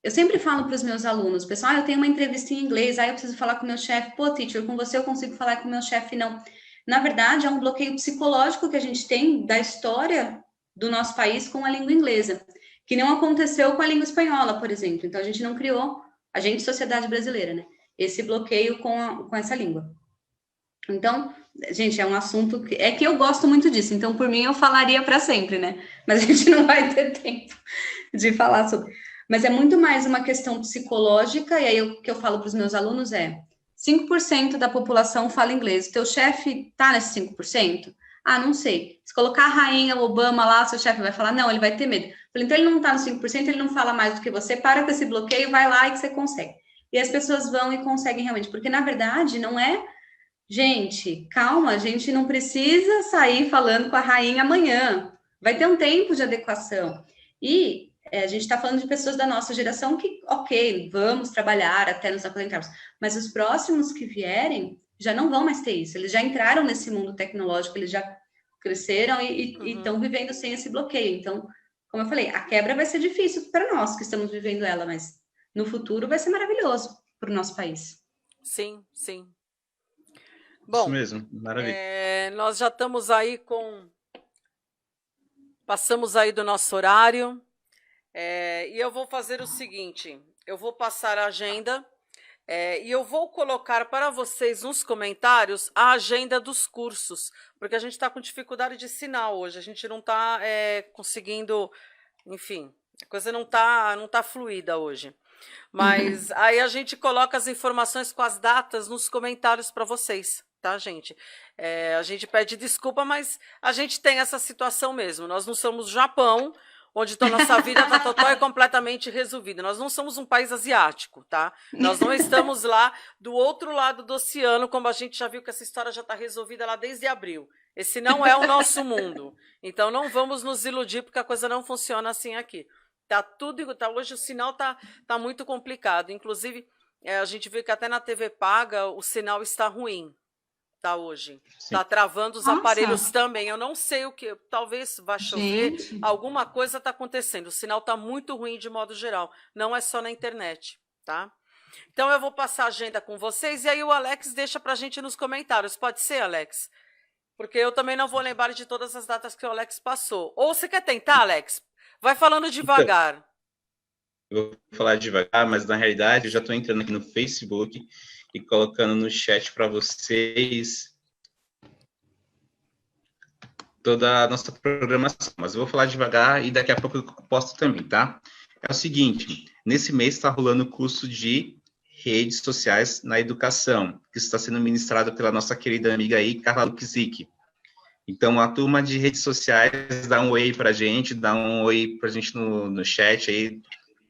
eu sempre falo para os meus alunos, pessoal, eu tenho uma entrevista em inglês, aí eu preciso falar com o meu chefe, pô, teacher, com você eu consigo falar, com o meu chefe não. Na verdade, é um bloqueio psicológico que a gente tem da história do nosso país com a língua inglesa, que não aconteceu com a língua espanhola, por exemplo. Então, a gente não criou, a gente, sociedade brasileira, né, esse bloqueio com essa língua. Então, gente, é um assunto que eu gosto muito disso, então, por mim, eu falaria para sempre, né, mas a gente não vai ter tempo de falar sobre. Mas é muito mais uma questão psicológica, e aí o que eu falo para os meus alunos é 5% da população fala inglês. O teu chefe está nesse 5%? Ah, não sei. Se colocar a rainha, o Obama lá, seu chefe vai falar, não, ele vai ter medo. Falei, então ele não está no 5%, ele não fala mais do que você, para com esse bloqueio, vai lá e que você consegue. E as pessoas vão e conseguem realmente, porque na verdade não é... Gente, calma, a gente não precisa sair falando com a rainha amanhã. Vai ter um tempo de adequação. E a gente está falando de pessoas da nossa geração que, ok, vamos trabalhar até nos aposentarmos, mas os próximos que vierem já não vão mais ter isso, eles já entraram nesse mundo tecnológico, eles já cresceram e estão vivendo sem esse bloqueio. Então, como eu falei, a quebra vai ser difícil para nós que estamos vivendo ela, mas no futuro vai ser maravilhoso para o nosso país.
Sim, sim. Bom,
isso mesmo, maravilha.
Nós já estamos aí passamos aí do nosso horário. E eu vou fazer o seguinte, eu vou passar a agenda e eu vou colocar para vocês nos comentários a agenda dos cursos, porque a gente está com dificuldade de sinal hoje, a gente não está conseguindo, enfim, a coisa não tá fluida hoje. Mas aí a gente coloca as informações com as datas nos comentários para vocês, tá, gente? A gente pede desculpa, mas a gente tem essa situação mesmo. Nós não somos Japão, onde a nossa vida está total e completamente resolvida. Nós não somos um país asiático, tá? Nós não estamos lá do outro lado do oceano, como a gente já viu que essa história já está resolvida lá desde abril. Esse não é o nosso mundo. Então não vamos nos iludir, porque a coisa não funciona assim aqui. Hoje o sinal tá muito complicado. Inclusive, a gente viu que até na TV paga o sinal está ruim. Tá hoje.
Sim.
Tá travando os aparelhos também. Eu não sei o que. Talvez vá chover.
Gente.
Alguma coisa está acontecendo. O sinal tá muito ruim de modo geral. Não é só na internet, tá? Então eu vou passar a agenda com vocês e aí o Alex deixa pra gente nos comentários. Pode ser, Alex? Porque eu também não vou lembrar de todas as datas que o Alex passou. Ou você quer tentar, Alex? Vai falando devagar.
Eu vou falar devagar, mas na realidade eu já estou entrando aqui no Facebook e colocando no chat para vocês toda a nossa programação. Mas eu vou falar devagar e daqui a pouco eu posto também, tá? É o seguinte, nesse mês está rolando o curso de redes sociais na educação, que está sendo ministrado pela nossa querida amiga aí, Carla Lukzik. Então, a turma de redes sociais, dá um oi para a gente, dá um oi para a gente no chat aí.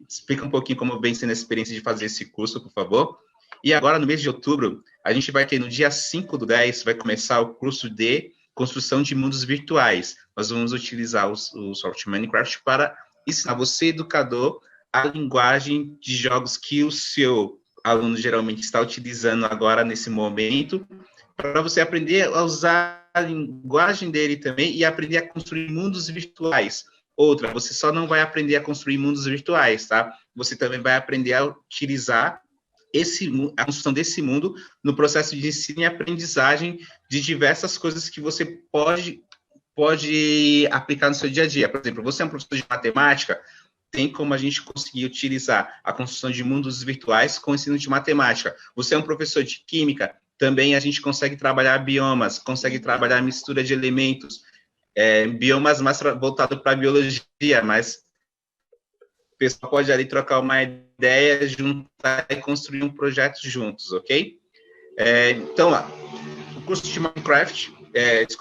Explica um pouquinho como vem sendo a experiência de fazer esse curso, por favor. E agora, no mês de outubro, a gente vai ter, no dia 5/10, vai começar o curso de construção de mundos virtuais. Nós vamos utilizar o software Minecraft para ensinar você, educador, a linguagem de jogos que o seu aluno geralmente está utilizando agora, nesse momento, para você aprender a usar a linguagem dele também e aprender a construir mundos virtuais. Outra, você só não vai aprender a construir mundos virtuais, tá? Você também vai aprender a utilizar a construção desse mundo no processo de ensino e aprendizagem de diversas coisas que você pode aplicar no seu dia a dia. Por exemplo, você é um professor de matemática, tem como a gente conseguir utilizar a construção de mundos virtuais com o ensino de matemática. Você é um professor de química, também a gente consegue trabalhar biomas, consegue trabalhar mistura de elementos, biomas mais voltados para a biologia, mas o pessoal pode ali trocar uma ideia, juntar e construir um projeto juntos, ok? Então, o curso de Minecraft,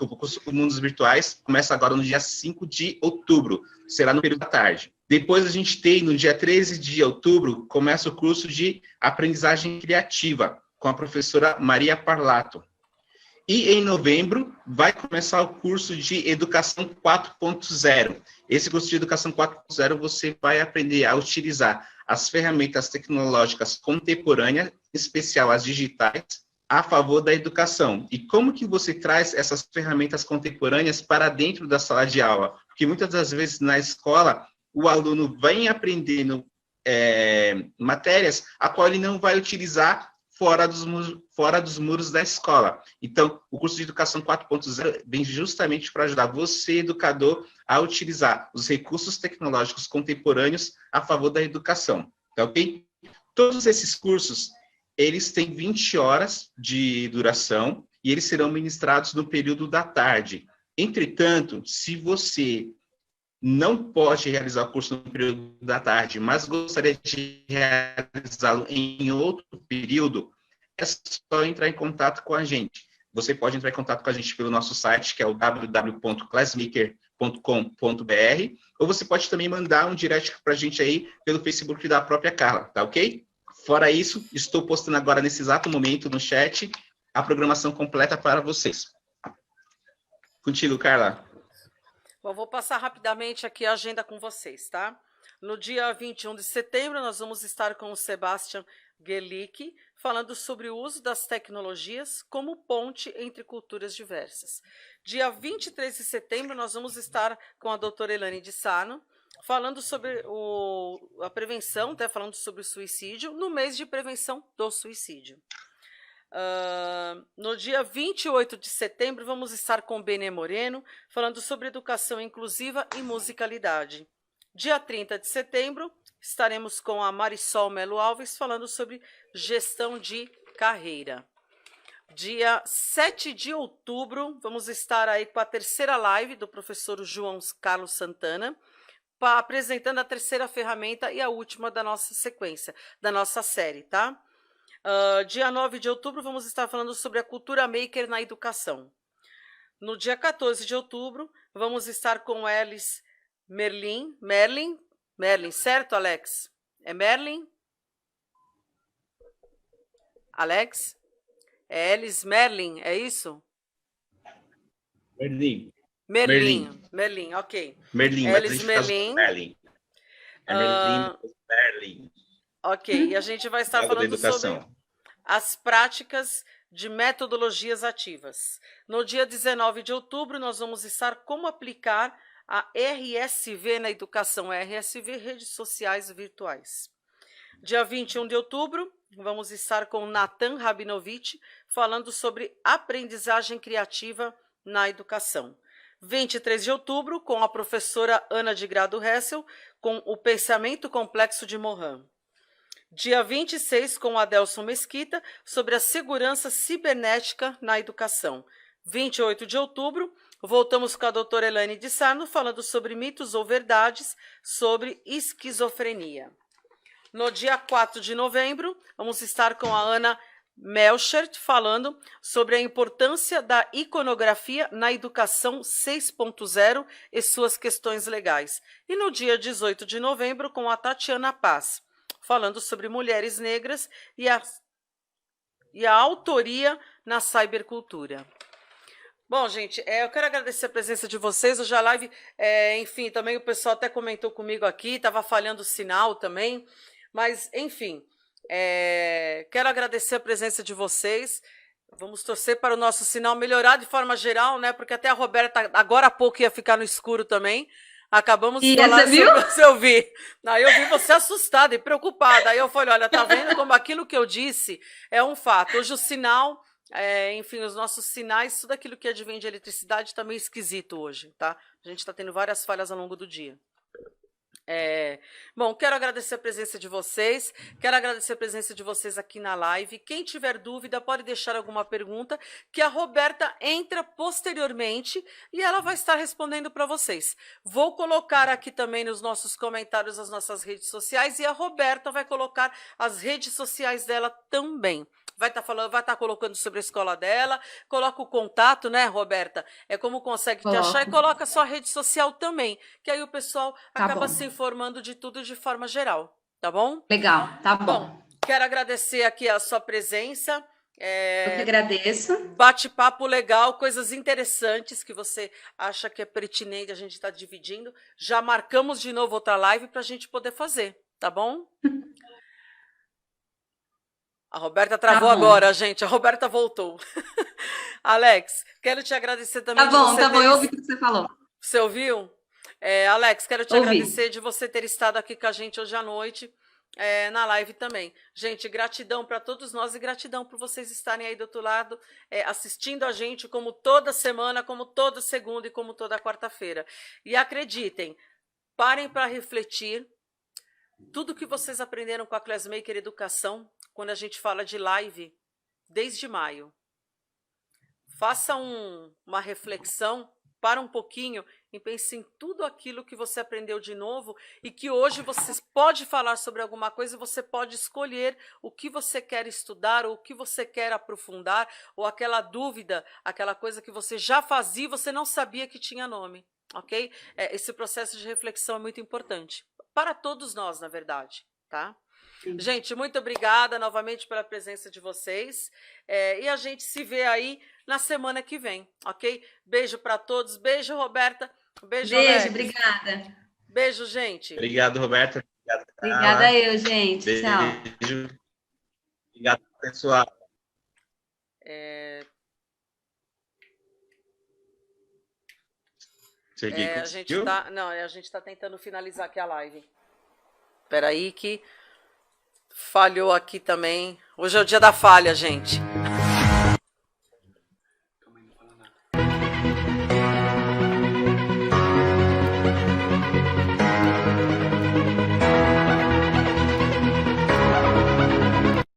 o curso de Mundos Virtuais, começa agora no dia 5 de outubro, será no período da tarde. Depois a gente tem, no dia 13 de outubro, começa o curso de Aprendizagem Criativa, com a professora Maria Parlato. E em novembro vai começar o curso de Educação 4.0. Esse curso de Educação 4.0 você vai aprender a utilizar as ferramentas tecnológicas contemporâneas, em especial as digitais, a favor da educação. E como que você traz essas ferramentas contemporâneas para dentro da sala de aula? Porque muitas das vezes na escola o aluno vem aprendendo matérias a qual ele não vai utilizar fora dos muros da escola. Então, o curso de Educação 4.0 vem justamente para ajudar você, educador, a utilizar os recursos tecnológicos contemporâneos a favor da educação. Tá ok? Todos esses cursos, eles têm 20 horas de duração e eles serão ministrados no período da tarde. Entretanto, se você não pode realizar o curso no período da tarde, mas gostaria de realizá-lo em outro período, é só entrar em contato com a gente. Você pode entrar em contato com a gente pelo nosso site, que é o www.classmaker.com.br, ou você pode também mandar um direct para a gente aí pelo Facebook da própria Carla, tá ok? Fora isso, estou postando agora, nesse exato momento, no chat, a programação completa para vocês. Contigo, Carla.
Bom, vou passar rapidamente aqui a agenda com vocês, tá? No dia 21 de setembro, nós vamos estar com o Sebastian Gerlich, falando sobre o uso das tecnologias como ponte entre culturas diversas. Dia 23 de setembro, nós vamos estar com a doutora Elaine de Sano, falando sobre a prevenção, falando sobre o suicídio, no mês de prevenção do suicídio. No dia 28 de setembro, vamos estar com o Benê Moreno, falando sobre educação inclusiva e musicalidade. Dia 30 de setembro, estaremos com a Marisol Melo Alves, falando sobre gestão de carreira. Dia 7 de outubro, vamos estar aí com a terceira live do professor João Carlos Santana, apresentando a terceira ferramenta e a última da nossa sequência, da nossa série, tá? Dia 9 de outubro, vamos estar falando sobre a cultura maker na educação. No dia 14 de outubro, vamos estar com Elis Merlin, certo, Alex? É Merlin? Alex? É Elis Merlin, é isso?
Merlin,
ok.
Merlin,
Elis Merlin.
Merlin. Merlin.
Ok, e a gente vai estar falando sobre as práticas de metodologias ativas. No dia 19 de outubro, nós vamos estar como aplicar a RSV na educação, RSV, redes sociais virtuais. Dia 21 de outubro, vamos estar com Natan Rabinovich, falando sobre aprendizagem criativa na educação. 23 de outubro, com a professora Ana de Grado Hessel, com o pensamento complexo de Morin. Dia 26, com Adelson Mesquita, sobre a segurança cibernética na educação. 28 de outubro, voltamos com a doutora Elaine de Sarno, falando sobre mitos ou verdades sobre esquizofrenia. No dia 4 de novembro, vamos estar com a Ana Melchert, falando sobre a importância da iconografia na educação 6.0 e suas questões legais. E no dia 18 de novembro, com a Tatiana Paz, falando sobre mulheres negras e a autoria na cybercultura. Bom, gente, eu quero agradecer a presença de vocês. Hoje a live, enfim, também o pessoal até comentou comigo aqui, estava falhando o sinal também, mas, enfim, quero agradecer a presença de vocês. Vamos torcer para o nosso sinal melhorar de forma geral, né? Porque até a Roberta agora há pouco ia ficar no escuro também. Acabamos de falar
você viu?
sobre você ouvir. Aí eu vi você assustada e preocupada. Aí eu falei, olha, tá vendo como aquilo que eu disse é um fato. Hoje o sinal, enfim, os nossos sinais, tudo aquilo que advém de eletricidade está meio esquisito hoje, tá? A gente está tendo várias falhas ao longo do dia. Bom, quero agradecer a presença de vocês, quero agradecer a presença de vocês aqui na live. Quem tiver dúvida pode deixar alguma pergunta que a Roberta entra posteriormente e ela vai estar respondendo para vocês. Vou colocar aqui também nos nossos comentários as nossas redes sociais e a Roberta vai colocar as redes sociais dela também. Vai estar falando, vai estar colocando sobre a escola dela, coloca o contato, né, Roberta? É como consegue te achar e coloca a sua rede social também, que aí o pessoal acaba se informando de tudo de forma geral, tá bom?
Legal, tá bom.
Quero agradecer aqui a sua presença.
Eu que agradeço.
Bate-papo legal, coisas interessantes que você acha que é pertinente a gente estar dividindo. Já marcamos de novo outra live para a gente poder fazer, tá bom? A Roberta travou agora, gente. A Roberta voltou. Alex, quero te agradecer também.
Tá bom, eu ouvi o que você falou.
Você ouviu? Alex, quero te agradecer de você ter estado aqui com a gente hoje à noite, na live também. Gente, gratidão para todos nós e gratidão por vocês estarem aí do outro lado, assistindo a gente como toda semana, como toda segunda e como toda quarta-feira. E acreditem, parem para refletir. Tudo que vocês aprenderam com a Classmaker Educação, quando a gente fala de live, desde maio. Faça uma reflexão, para um pouquinho e pense em tudo aquilo que você aprendeu de novo e que hoje você pode falar sobre alguma coisa e você pode escolher o que você quer estudar ou o que você quer aprofundar ou aquela dúvida, aquela coisa que você já fazia e você não sabia que tinha nome, ok? Esse processo de reflexão é muito importante. Para todos nós, na verdade, tá? Sim. Gente, muito obrigada novamente pela presença de vocês. E a gente se vê aí na semana que vem, ok? Beijo para todos. Beijo, Roberta. Beijo, Alex.
Obrigada.
Beijo, gente.
Obrigado, Roberta.
Obrigada eu, gente.
Beijo.
Tchau.
Obrigado, pessoal.
A gente tá tentando finalizar aqui a live. Espera aí que falhou aqui também. Hoje é o dia da falha, gente.